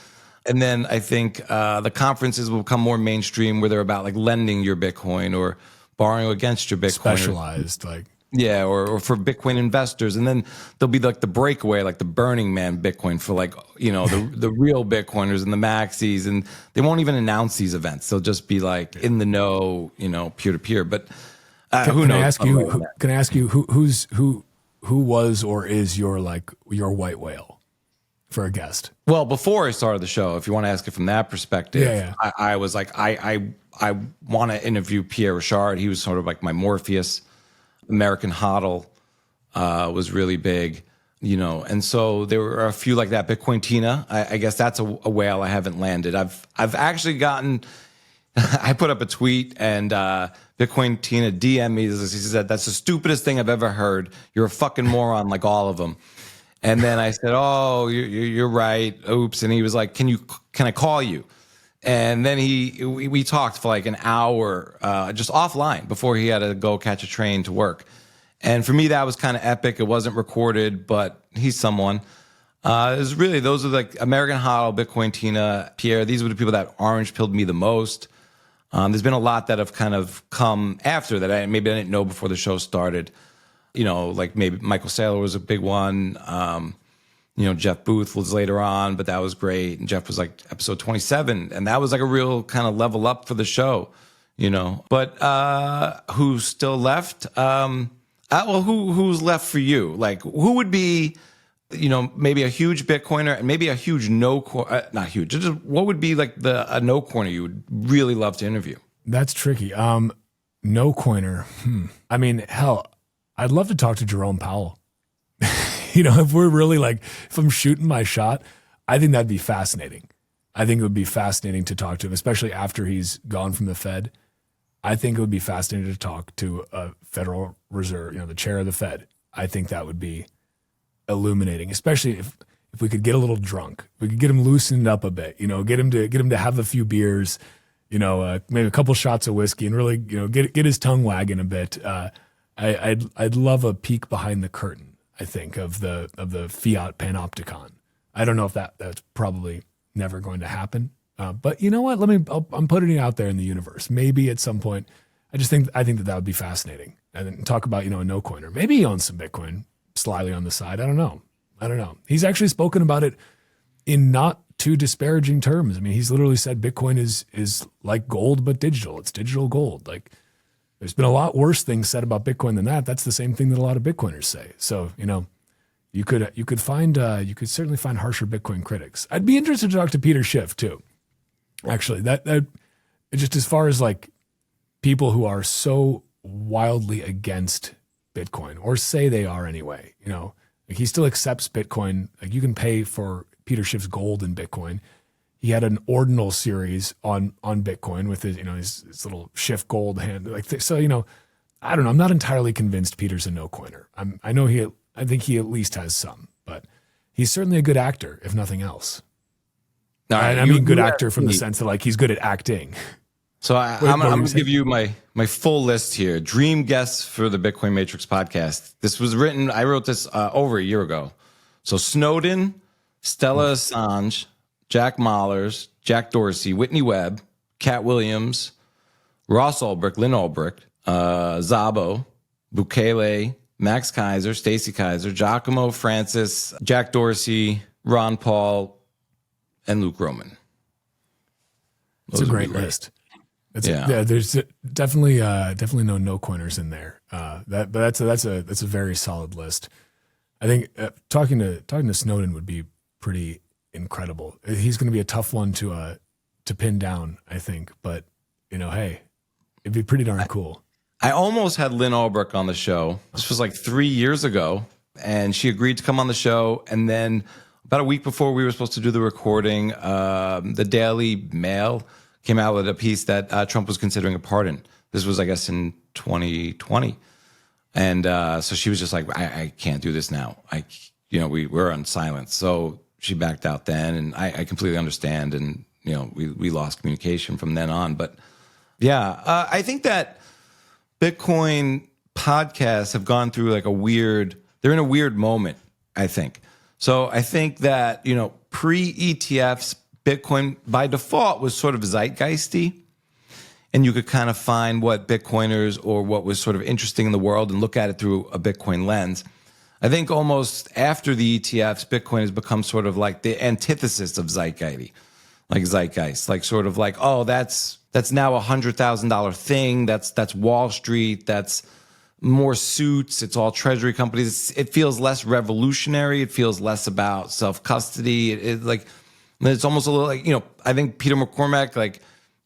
And then I think the conferences will become more mainstream where they're about like lending your Bitcoin or borrowing against your Bitcoin. Specialized, like. Yeah, or for Bitcoin investors. And then there'll be like the breakaway, like the Burning Man Bitcoin for like, you know, the real Bitcoiners and the maxis. And they won't even announce these events. They'll just be like in the know, you know, peer to peer. But who knows? Can I ask you who was or is your white whale for a guest? Well, before I started the show, if you want to ask it from that perspective, I was like, I want to interview Pierre Richard. He was sort of like my Morpheus. American HODL was really big, you know, and so there were a few like that. Bitcoin Tina, I guess that's a whale I haven't landed. I've actually gotten, I put up a tweet and Bitcoin Tina DM'd me. He said, "That's the stupidest thing I've ever heard. You're a fucking moron like all of them." And then I said, "Oh, you're right. Oops." And he was like, "Can I call you?" And then we talked for like an hour just offline before he had to go catch a train to work. And for me, that was kind of epic. It wasn't recorded, but he's someone. It was really, those are like American HODL, Bitcoin Tina, Pierre. These were the people that orange pilled me the most. There's been a lot that have kind of come after that. Maybe I didn't know before the show started. You know, like maybe Michael Saylor was a big one. You know, Jeff Booth was later on, but that was great. And Jeff was like episode 27. And that was like a real kind of level up for the show, you know. But who's still left? Well, who's left for you? Like, who would be, you know, maybe a huge Bitcoiner and maybe a huge not huge. Just what would be like a no coiner you would really love to interview? That's tricky. No coiner. I mean, hell, I'd love to talk to Jerome Powell. You know, if we're really like, if I'm shooting my shot, I think that'd be fascinating. I think it would be fascinating to talk to him, especially after he's gone from the Fed. I think it would be fascinating to talk to a Federal Reserve, you know, the chair of the Fed. I think that would be illuminating, especially if we could get a little drunk. We could get him loosened up a bit, you know, get him to have a few beers, you know, maybe a couple shots of whiskey and really, you know, get his tongue wagging a bit. I'd love a peek behind the curtain. I think of the Fiat panopticon. I don't know if that's probably never going to happen, but you know what? I'm putting it out there in the universe. Maybe at some point, I think that would be fascinating. And then talk about, you know, a no coiner. Maybe he owns some Bitcoin slyly on the side. I don't know. He's actually spoken about it in not too disparaging terms. I mean, he's literally said Bitcoin is like gold but digital. It's digital gold. Like, there's been a lot worse things said about Bitcoin than that. That's the same thing that a lot of Bitcoiners say. So, you know, you could certainly find harsher Bitcoin critics. I'd be interested to talk to Peter Schiff too. Actually, that just as far as like people who are so wildly against Bitcoin or say they are anyway, you know, like he still accepts Bitcoin. Like you can pay for Peter Schiff's gold in Bitcoin. He had an ordinal series on Bitcoin with his, you know, his little Schiff gold hand. So, you know, I don't know. I'm not entirely convinced Peter's a no coiner. I think he at least has some, but he's certainly a good actor, if nothing else. I mean, good actor from the sense that like he's good at acting. So I'm going to give you my full list here. Dream guests for the BitcoinMatrix podcast. This was written, I wrote this over a year ago. So Snowden, Stella Assange, Jack Mallers, Jack Dorsey, Whitney Webb, Cat Williams, Ross Ulbricht, Lynn Ulbricht, Szabo, Bukele, Max Kaiser, Stacey Kaiser, Giacomo Francis, Jack Dorsey, Ron Paul, and Luke Roman. It's a great list. There's definitely no coiners in there. But that's a very solid list. I think talking to Snowden would be pretty incredible. He's going to be a tough one to pin down, I think. But you know, hey, it'd be pretty darn cool. I almost had Lynn Ulbricht on the show. This was like 3 years ago, and she agreed to come on the show. And then about a week before we were supposed to do the recording, the Daily Mail came out with a piece that Trump was considering a pardon. This was, I guess, in 2020. And so she was just like, I can't do this now. We were on silence. So she backed out then, and I completely understand. And, we lost communication from then on. But yeah, I think that Bitcoin podcasts have gone through like they're in a weird moment, I think. So I think that, pre-ETFs, Bitcoin by default was sort of zeitgeisty. And you could kind of find what Bitcoiners or what was sort of interesting in the world and look at it through a Bitcoin lens. I think almost after the ETFs, Bitcoin has become sort of like the antithesis of zeitgeist, like sort of like, oh, that's now $100,000 thing. That's Wall Street. That's more suits. It's all treasury companies. It feels less revolutionary. It feels less about self-custody. It's almost a little like, I think Peter McCormack, like,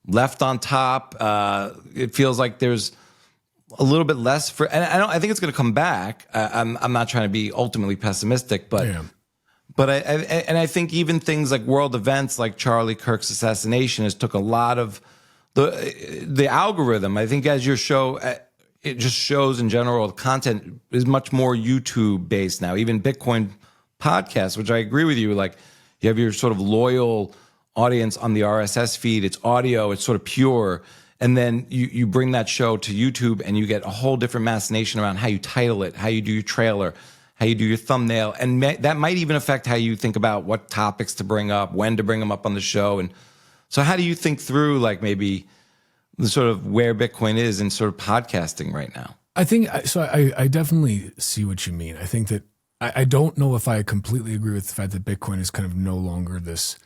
left on top. It feels like there's a little bit less and I think it's going to come back. I'm not trying to be ultimately pessimistic, but I think even things like world events like Charlie Kirk's assassination has took a lot of the algorithm. I think as your show, it just shows in general, the content is much more YouTube based now. Even Bitcoin podcasts, which I agree with you, like you have your sort of loyal audience on the RSS feed. It's audio. It's sort of pure. And then you bring that show to YouTube and you get a whole different machination around how you title it, how you do your trailer, how you do your thumbnail. And that might even affect how you think about what topics to bring up, when to bring them up on the show. And so how do you think through like maybe the sort of where Bitcoin is in sort of podcasting right now? I think, so I definitely see what you mean. I think that I don't know if I completely agree with the fact that Bitcoin is kind of no longer this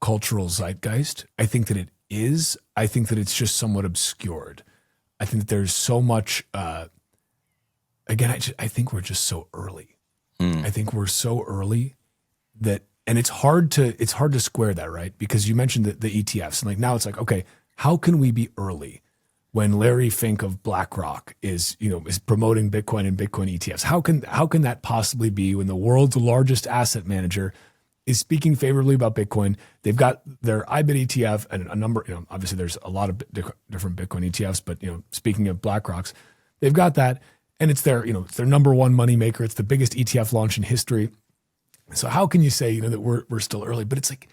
cultural zeitgeist. I think that it is. I think that it's just somewhat obscured. I think that there's so much, again, I think we're just so early. I think we're so early that, and it's hard to square that, right? Because you mentioned the ETFs, and like now it's like, okay, how can we be early when Larry Fink of BlackRock is promoting Bitcoin and Bitcoin ETFs? How can that possibly be when the world's largest asset manager is speaking favorably about Bitcoin? They've got their IBIT ETF and a number, obviously there's a lot of different Bitcoin ETFs, but speaking of BlackRock's, they've got that, and it's their number one money maker. It's the biggest ETF launch in history. So how can you say, that we're still early? But it's like,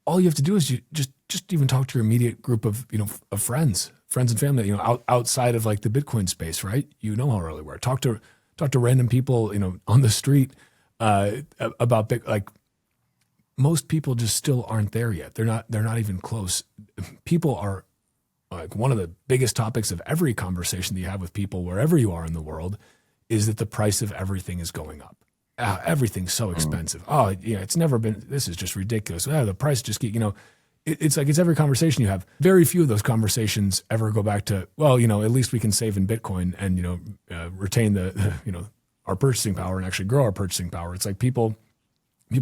all you have to do is you just even talk to your immediate group of friends and family, outside of like the Bitcoin space, right? How early we are. Talk to random people, on the street about most people just still aren't there yet. They're not even close. People are like, one of the biggest topics of every conversation that you have with people wherever you are in the world is that the price of everything is going up. Everything's so expensive. Oh yeah, it's never been. This is just ridiculous. The price just keep. It's like it's every conversation you have. Very few of those conversations ever go back to, well, at least we can save in Bitcoin and retain the our purchasing power and actually grow our purchasing power. It's like people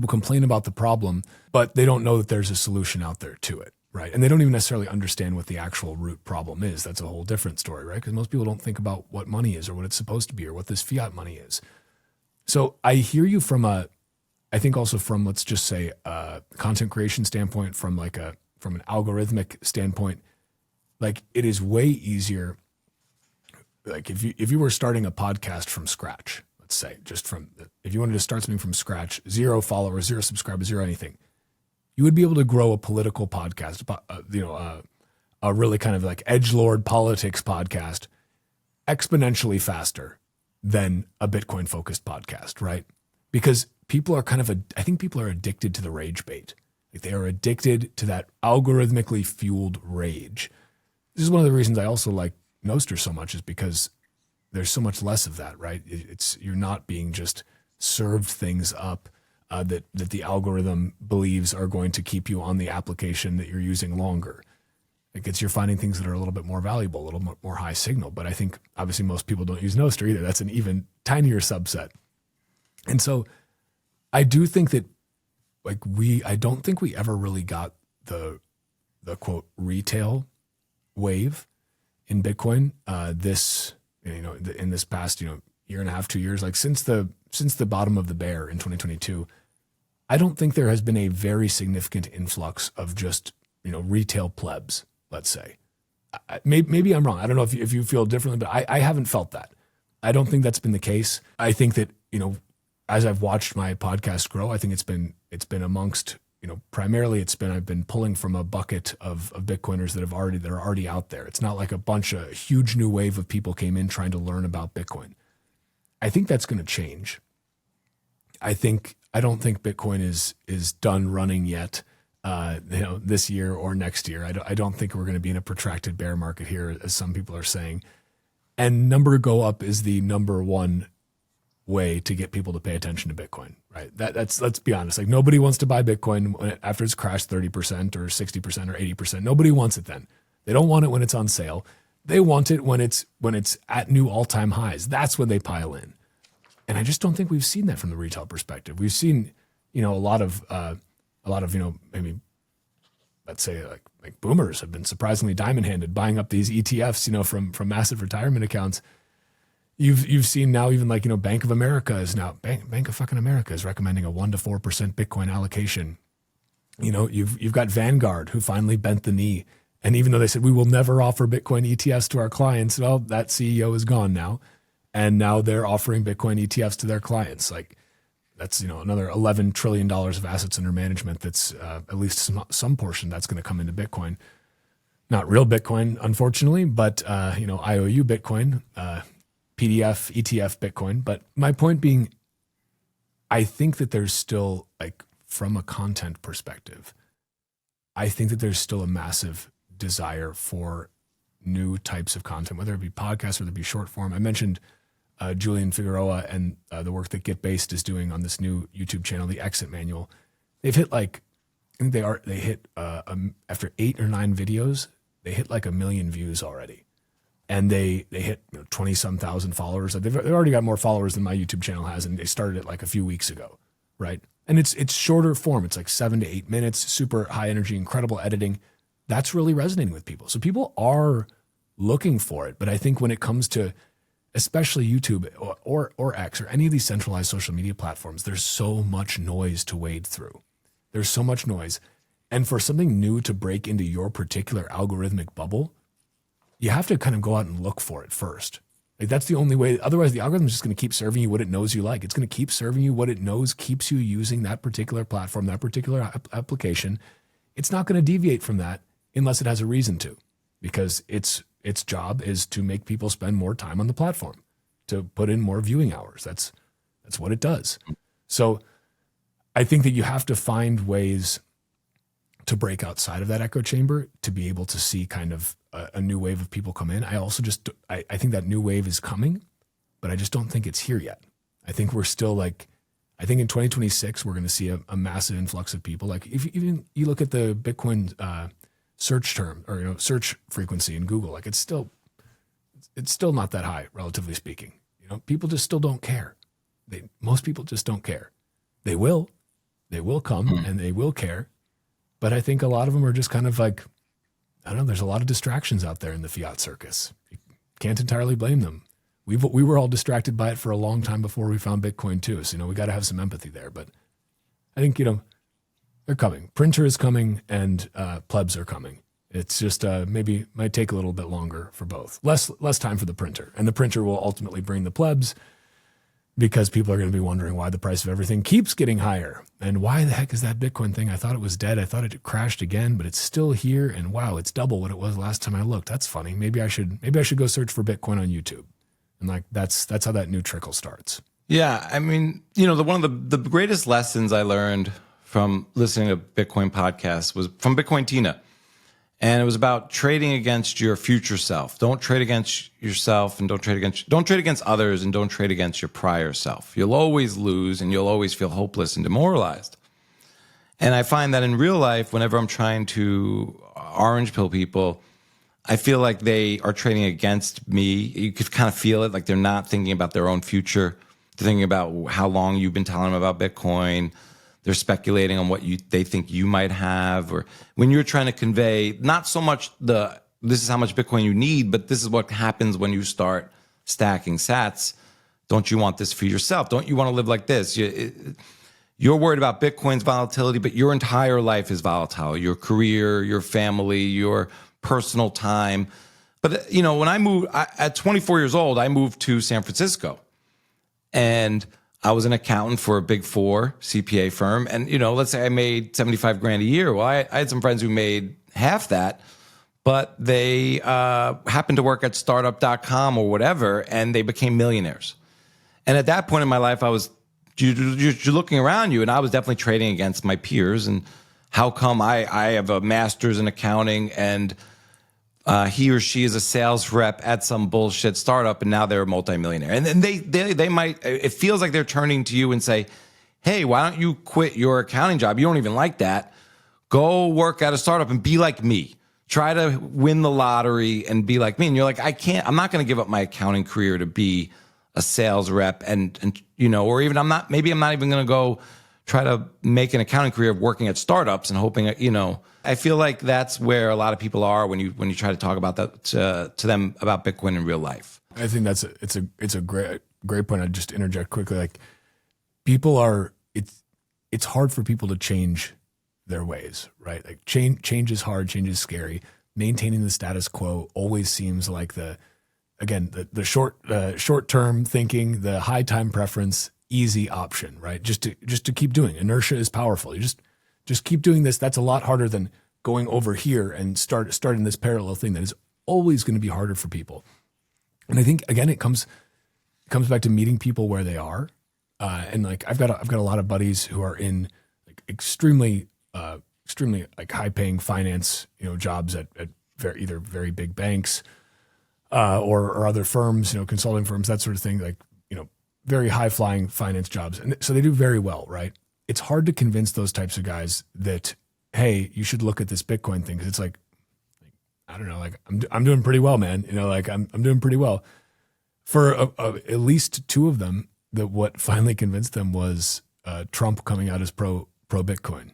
complain about the problem, but they don't know that there's a solution out there to it, right? And they don't even necessarily understand what the actual root problem is. That's a whole different story, right? Because most people don't think about what money is or what it's supposed to be or what this fiat money is. So I hear you from I think also from, let's just say, content creation standpoint, from an algorithmic standpoint. Like, it is way easier. Like if you were starting a podcast from scratch, let's say, if you wanted to start something from scratch, 0 followers, 0 subscribers, 0 anything, you would be able to grow a political podcast, a really kind of like edgelord politics podcast exponentially faster than a Bitcoin focused podcast, right? Because people are I think people are addicted to the rage bait. Like, they are addicted to that algorithmically fueled rage. This is one of the reasons I also like Nostr so much, is because there's so much less of that, right? You're not being just served things up that the algorithm believes are going to keep you on the application that you're using longer. You're finding things that are a little bit more valuable, a little more high signal. But I think obviously most people don't use Nostr either. That's an even tinier subset. And so I do think that I don't think we ever really got the quote retail wave in Bitcoin. In this past year and a half, 2 years, like since the bottom of the bear in 2022, I don't think there has been a very significant influx of just retail plebs, let's say. maybe I'm wrong. I don't know if you feel differently, but I haven't felt that. I don't think that's been the case. I think that, as I've watched my podcast grow, I think it's been amongst, primarily I've been pulling from a bucket of Bitcoiners that are already out there. It's not like a huge new wave of people came in trying to learn about Bitcoin. I think that's going to change. I don't think Bitcoin is done running yet, this year or next year. I don't think we're going to be in a protracted bear market here, as some people are saying. And number go up is the number one way to get people to pay attention to Bitcoin, right? That's let's be honest. Like, nobody wants to buy Bitcoin after it's crashed 30% or 60% or 80%. Nobody wants it then. They don't want it when it's on sale. They want it when it's at new all-time highs. That's when they pile in. And I just don't think we've seen that from the retail perspective. We've seen, a lot of maybe, let's say like boomers have been surprisingly diamond-handed buying up these ETFs, from massive retirement accounts. You've seen now even Bank of America is now Bank of fucking America is recommending a 1% to 4% Bitcoin allocation. You've got Vanguard, who finally bent the knee. And even though they said we will never offer Bitcoin ETFs to our clients, well, that CEO is gone now. And now they're offering Bitcoin ETFs to their clients. Like, that's, another $11 trillion of assets under management. That's at least some portion that's going to come into Bitcoin. Not real Bitcoin, unfortunately, but, IOU Bitcoin, PDF, ETF Bitcoin. But my point being, I think that there's still, from a content perspective, I think that there's still a massive desire for new types of content, whether it be podcasts or whether it be short form. I mentioned Julian Figueroa and the work that GetBased is doing on this new YouTube channel, the Exit Manual. They've hit after 8 or 9 videos, they hit 1 million views already. And they hit 20-some thousand followers. They've already got more followers than my YouTube channel has, and they started it a few weeks ago, right? And it's shorter form. It's 7 to 8 minutes, super high energy, incredible editing. That's really resonating with people. So people are looking for it. But I think when it comes to especially YouTube or X or any of these centralized social media platforms, there's so much noise to wade through. There's so much noise. And for something new to break into your particular algorithmic bubble, you have to kind of go out and look for it first. That's the only way. Otherwise, the algorithm is just going to keep serving you what it knows you like. It's going to keep serving you what it knows keeps you using that particular platform, that particular application. It's not going to deviate from that unless it has a reason to, because its job is to make people spend more time on the platform, to put in more viewing hours. That's what it does. So I think that you have to find ways to break outside of that echo chamber to be able to see kind of a new wave of people come in. I also I think that new wave is coming, but I just don't think it's here yet. I think we're still I think in 2026, we're going to see a massive influx of people. If even you look at the Bitcoin search term or search frequency in Google, it's still not that high, relatively speaking. People just still don't care. Most people just don't care. They will come and they will care, but I think a lot of them are just kind of I don't know. There's a lot of distractions out there in the fiat circus. You can't entirely blame them. We were all distracted by it for a long time before we found Bitcoin too. So we got to have some empathy there. But I think they're coming. Printer is coming, and plebs are coming. It's just maybe might take a little bit longer for both. Less time for the printer, and the printer will ultimately bring the plebs, because people are going to be wondering why the price of everything keeps getting higher, and why the heck is that Bitcoin thing? I thought it was dead. I thought it crashed again, but it's still here, and wow, it's double what it was last time I looked. That's funny. Maybe I should go search for Bitcoin on YouTube, and that's how that new trickle starts. Yeah, I mean, one of the greatest lessons I learned from listening to Bitcoin podcasts was from Bitcoin Tina. And it was about trading against your future self. Don't trade against yourself, and don't trade against others, and don't trade against your prior self. You'll always lose, and you'll always feel hopeless and demoralized. And I find that in real life, whenever I'm trying to orange pill people, I feel like they are trading against me. You could kind of feel it, like they're not thinking about their own future. They're thinking about how long you've been telling them about Bitcoin. They're speculating on what they think you might have, or when you're trying to convey not so much this is how much Bitcoin you need, but this is what happens when you start stacking sats. Don't you want this for yourself? Don't you want to live like this? You're worried about Bitcoin's volatility, but your entire life is volatile. Your career, your family, your personal time. But, when I moved, at 24 years old, I moved to San Francisco. And I was an accountant for a Big Four CPA firm. And, let's say I made 75 grand a year. Well, I had some friends who made half that, but they happened to work at startup.com or whatever, and they became millionaires. And at that point in my life, you're looking around you, and I was definitely trading against my peers. And how come I have a master's in accounting and he or she is a sales rep at some bullshit startup, and now they're a multimillionaire. And then they might, it feels like they're turning to you and say, hey, why don't you quit your accounting job? You don't even like that. Go work at a startup and be like me. Try to win the lottery and be like me. And you're like, I'm not going to give up my accounting career to be a sales rep and or even maybe I'm not even going to go try to make an accounting career of working at startups and hoping, I feel like that's where a lot of people are when you try to talk about that to them about Bitcoin in real life. I think it's a great point. I'd just interject quickly. Like, people are, it's hard for people to change their ways, right? Like, change is hard, change is scary. Maintaining the status quo always seems like the short term thinking, the high time preference, easy option, right? Just to keep doing. Inertia is powerful. You just keep doing this. That's a lot harder than going over here and starting this parallel thing that is always going to be harder for people. And I think, again, it comes back to meeting people where they are. And like, I've got a lot of buddies who are in like extremely like high paying finance, jobs at either very big banks, or other firms, consulting firms, that sort of thing, like, very high flying finance jobs. And so they do very well, right? It's hard to convince those types of guys that, hey, you should look at this Bitcoin thing. Cause it's like, I don't know, like I'm doing pretty well, man. Like I'm doing pretty well. For at least two of them, that what finally convinced them was Trump coming out as pro Bitcoin.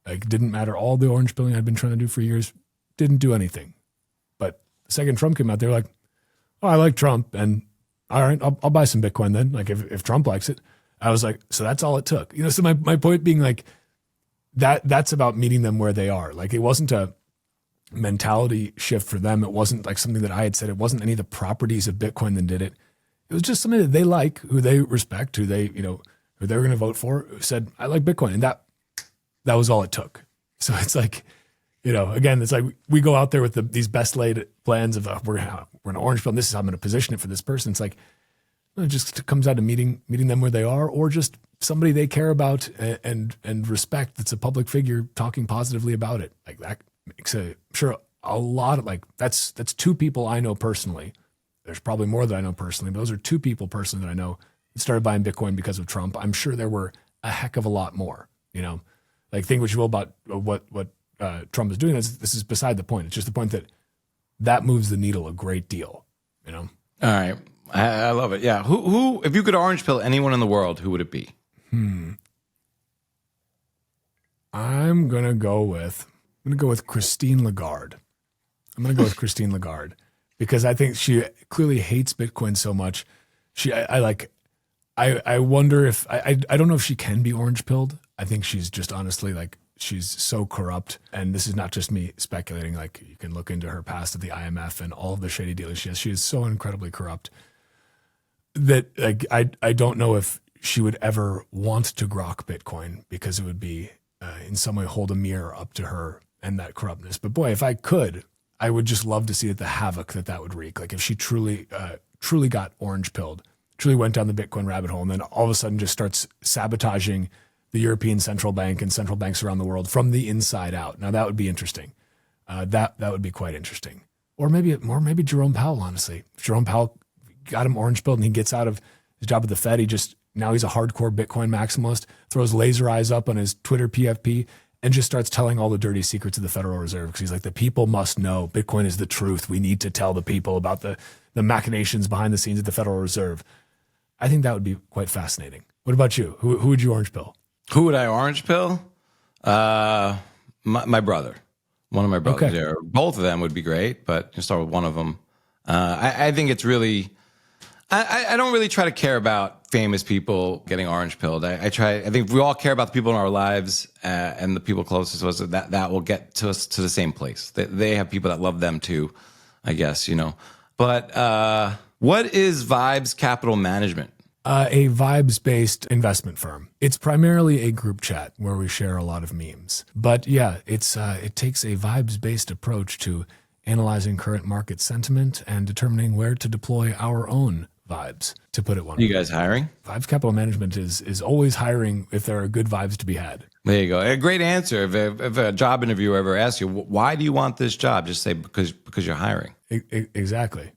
Like, didn't matter. All the orange pilling I'd been trying to do for years didn't do anything. But the second Trump came out, they were like, oh, I like Trump, and all right, I'll buy some Bitcoin then. Like, if Trump likes it. I was like, so that's all it took. So my point being, like, that's about meeting them where they are. Like, it wasn't a mentality shift for them. It wasn't like something that I had said. It wasn't any of the properties of Bitcoin that did it. It was just something that they like, who they respect, who they, who they were going to vote for, who said, I like Bitcoin. And that was all it took. So it's like, again, it's like we go out there with these best laid plans of we're going to orange pill, and this is how I'm going to position it for this person. It's like, it just comes out to meeting them where they are, or just somebody they care about and respect that's a public figure talking positively about it. Like, that makes a lot of, like, that's two people I know personally. There's probably more that I know personally, but those are two people personally that I know that started buying Bitcoin because of Trump. I'm sure there were a heck of a lot more, like, think what you will about what Trump is doing. This is beside the point. It's just the point that moves the needle a great deal, All right. I love it. Yeah. Who, if you could orange pill anyone in the world, who would it be? I'm going to go with Christine Lagarde. Because I think she clearly hates Bitcoin so much. I wonder if, I don't know if she can be orange pilled. I think she's just honestly, like, she's so corrupt. And this is not just me speculating. Like, you can look into her past at the IMF and all of the shady dealings she has. She is so incredibly corrupt that, like, I don't know if she would ever want to grok Bitcoin, because it would be in some way hold a mirror up to her and that corruptness. But boy, if I could, I would just love to see the havoc that would wreak. Like, if she truly got orange pilled, truly went down the Bitcoin rabbit hole, and then all of a sudden just starts sabotaging the European Central Bank and central banks around the world from the inside out. Now, that would be interesting. That would be quite interesting. Or maybe Jerome Powell, honestly. If Jerome Powell got him orange pilled and he gets out of his job at the Fed, now he's a hardcore Bitcoin maximalist, throws laser eyes up on his Twitter PFP, and just starts telling all the dirty secrets of the Federal Reserve, because he's like, the people must know. Bitcoin is the truth. We need to tell the people about the machinations behind the scenes at the Federal Reserve. I think that would be quite fascinating. What about you? Who would you orange pill? Who would I orange pill? My brother. One of my brothers. Okay. Yeah, both of them would be great, but you start with one of them. I think it's really, I don't really try to care about famous people getting orange pilled. I think if we all care about the people in our lives and the people closest to us, that will get to us to the same place. They have people that love them too. I guess, But what is Vibes Capital Management? A vibes-based investment firm. It's primarily a group chat where we share a lot of memes. But yeah, it takes a vibes-based approach to analyzing current market sentiment and determining where to deploy our own vibes, to put it one way. You guys hiring? Vibes Capital Management is always hiring if there are good vibes to be had. There you go. A great answer. If a job interviewer ever asks you, why do you want this job? Just say, because you're hiring. Exactly.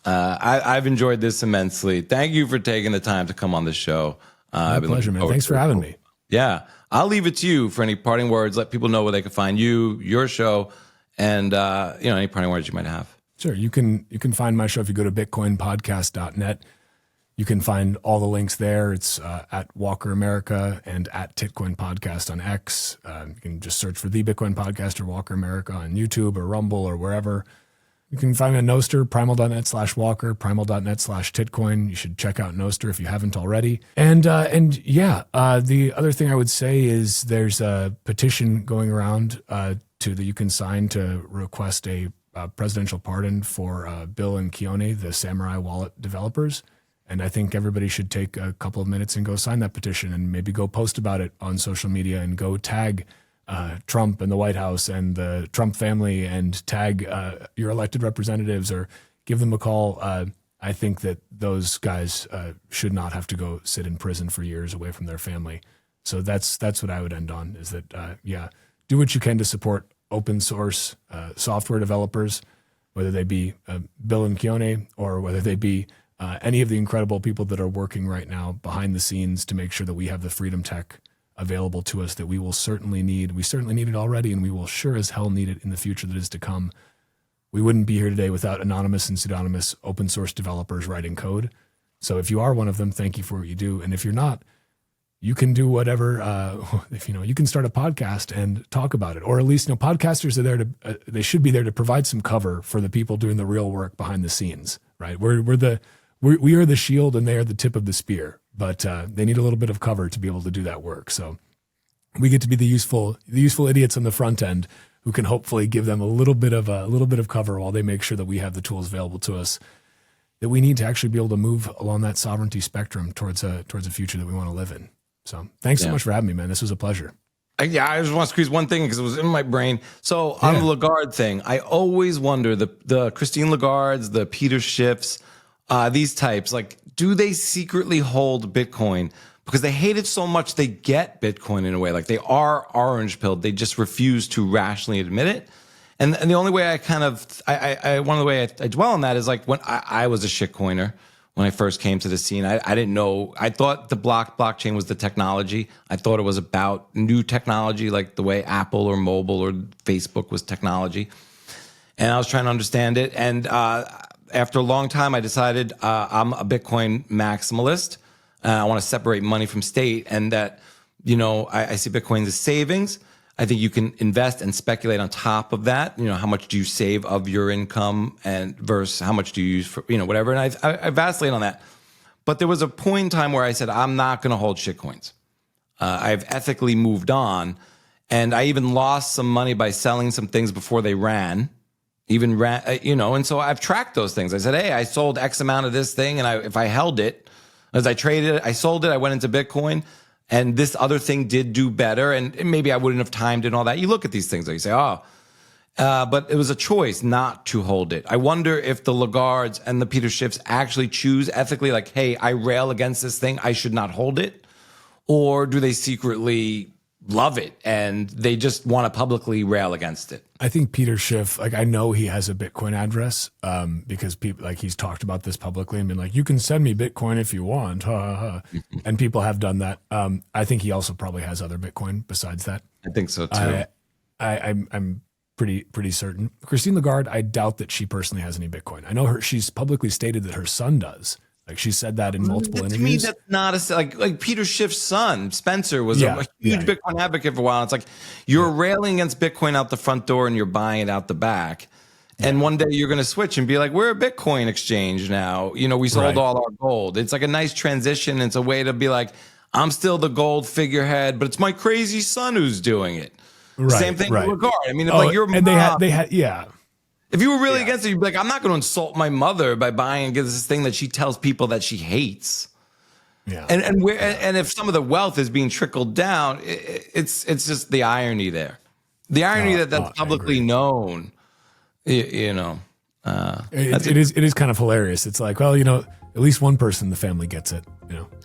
I've enjoyed this immensely. Thank you for taking the time to come on the show. My pleasure, man. Thanks for having me. Yeah. I'll leave it to you for any parting words. Let people know where they can find you, your show, and any parting words you might have. Sure. You can find my show if you go to bitcoinpodcast.net. You can find all the links there. It's at Walker America and at Titcoin Podcast on X. You can just search for The Bitcoin Podcast or Walker America on YouTube or Rumble or wherever. You can find me on Nostr, primal.net/Walker, primal.net/Titcoin. You should check out Nostr if you haven't already. And the other thing I would say is there's a petition going around that you can sign to request a presidential pardon for Bill and Keone, the Samurai Wallet developers. And I think everybody should take a couple of minutes and go sign that petition and maybe go post about it on social media and go tag Trump and the White House and the Trump family and tag your elected representatives or give them a call. I think that those guys should not have to go sit in prison for years away from their family. So that's what I would end on is that, do what you can to support open source software developers, whether they be Bill and Keone or whether they be any of the incredible people that are working right now behind the scenes to make sure that we have the freedom tech available to us that we will certainly need. We certainly need it already, and we will sure as hell need it in the future that is to come. We wouldn't be here today without anonymous and pseudonymous open source developers writing code. So if you are one of them, thank you for what you do. And if you're not, you can do whatever. You can start a podcast and talk about it, or at least podcasters are there to. They should be there to provide some cover for the people doing the real work behind the scenes. Right? We are the shield, and they are the tip of the spear. But they need a little bit of cover to be able to do that work. So we get to be the useful idiots on the front end who can hopefully give them a little bit of cover while they make sure that we have the tools available to us that we need to actually be able to move along that sovereignty spectrum towards a future that we want to live in. So thanks so much for having me, man. This was a pleasure. I just want to squeeze one thing because it was in my brain. So on the Lagarde thing, I always wonder the Christine Lagardes, the Peter Schiffs, these types, like, do they secretly hold Bitcoin because they hate it so much they get Bitcoin in a way? Like they are orange pilled. They just refuse to rationally admit it. And the only way one of the way I dwell on that is like when I was a shitcoiner when I first came to the scene. I didn't know. I thought the blockchain was the technology. I thought it was about new technology, like the way Apple or mobile or Facebook was technology. And I was trying to understand it. And after a long time, I decided I'm a Bitcoin maximalist. I want to separate money from state, and that, I see Bitcoin as savings. I think you can invest and speculate on top of that. How much do you save of your income and versus how much do you use for, whatever. And I vacillate on that. But there was a point in time where I said, I'm not going to hold shitcoins. I've ethically moved on. And I even lost some money by selling some things before they ran. And so I've tracked those things. I said, hey, I sold X amount of this thing. And if I held it, as I traded it, I sold it, I went into Bitcoin, and this other thing did do better. And maybe I wouldn't have timed it and all that. You look at these things, like you say, but it was a choice not to hold it. I wonder if the Lagardes and the Peter Schiffs actually choose ethically, like, hey, I rail against this thing, I should not hold it. Or do they secretly love it and they just want to publicly rail against it? I think Peter Schiff, I know he has a Bitcoin address because people, he's talked about this publicly and been like, you can send me Bitcoin if you want. And people have done that. I think he also probably has other Bitcoin besides that. I think so too. I'm pretty certain. Christine Lagarde, I doubt that she personally has any Bitcoin. I know she's publicly stated that her son does. Like she said that in multiple interviews. To me, that's not like Peter Schiff's son, Spencer, was a huge Bitcoin advocate for a while. It's like you're railing against Bitcoin out the front door and you're buying it out the back. And one day you're going to switch and be like, we're a Bitcoin exchange now. We sold all our gold. It's like a nice transition. It's a way to be like, I'm still the gold figurehead, but it's my crazy son who's doing it. Same thing with Lagarde. I mean, like your mom. And they had. If you were really against it, you'd be like, I'm not going to insult my mother by buying this thing that she tells people that she hates. Yeah. And if some of the wealth is being trickled down, it's just the irony there. The irony that's publicly known, you know. It is kind of hilarious. It's like, well, at least one person in the family gets it,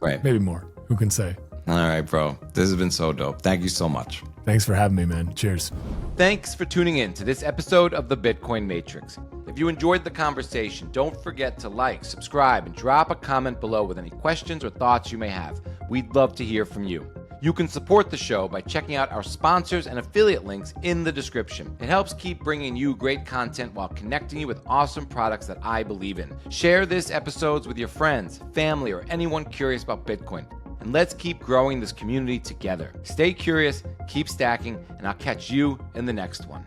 Right. Maybe more. Who can say? All right, bro. This has been so dope. Thank you so much. Thanks for having me, man. Cheers. Thanks for tuning in to this episode of the Bitcoin Matrix. If you enjoyed the conversation, don't forget to like, subscribe, and drop a comment below with any questions or thoughts you may have. We'd love to hear from you. You can support the show by checking out our sponsors and affiliate links in the description. It helps keep bringing you great content while connecting you with awesome products that I believe in. Share this episodes with your friends, family, or anyone curious about Bitcoin. And let's keep growing this community together. Stay curious, keep stacking, and I'll catch you in the next one.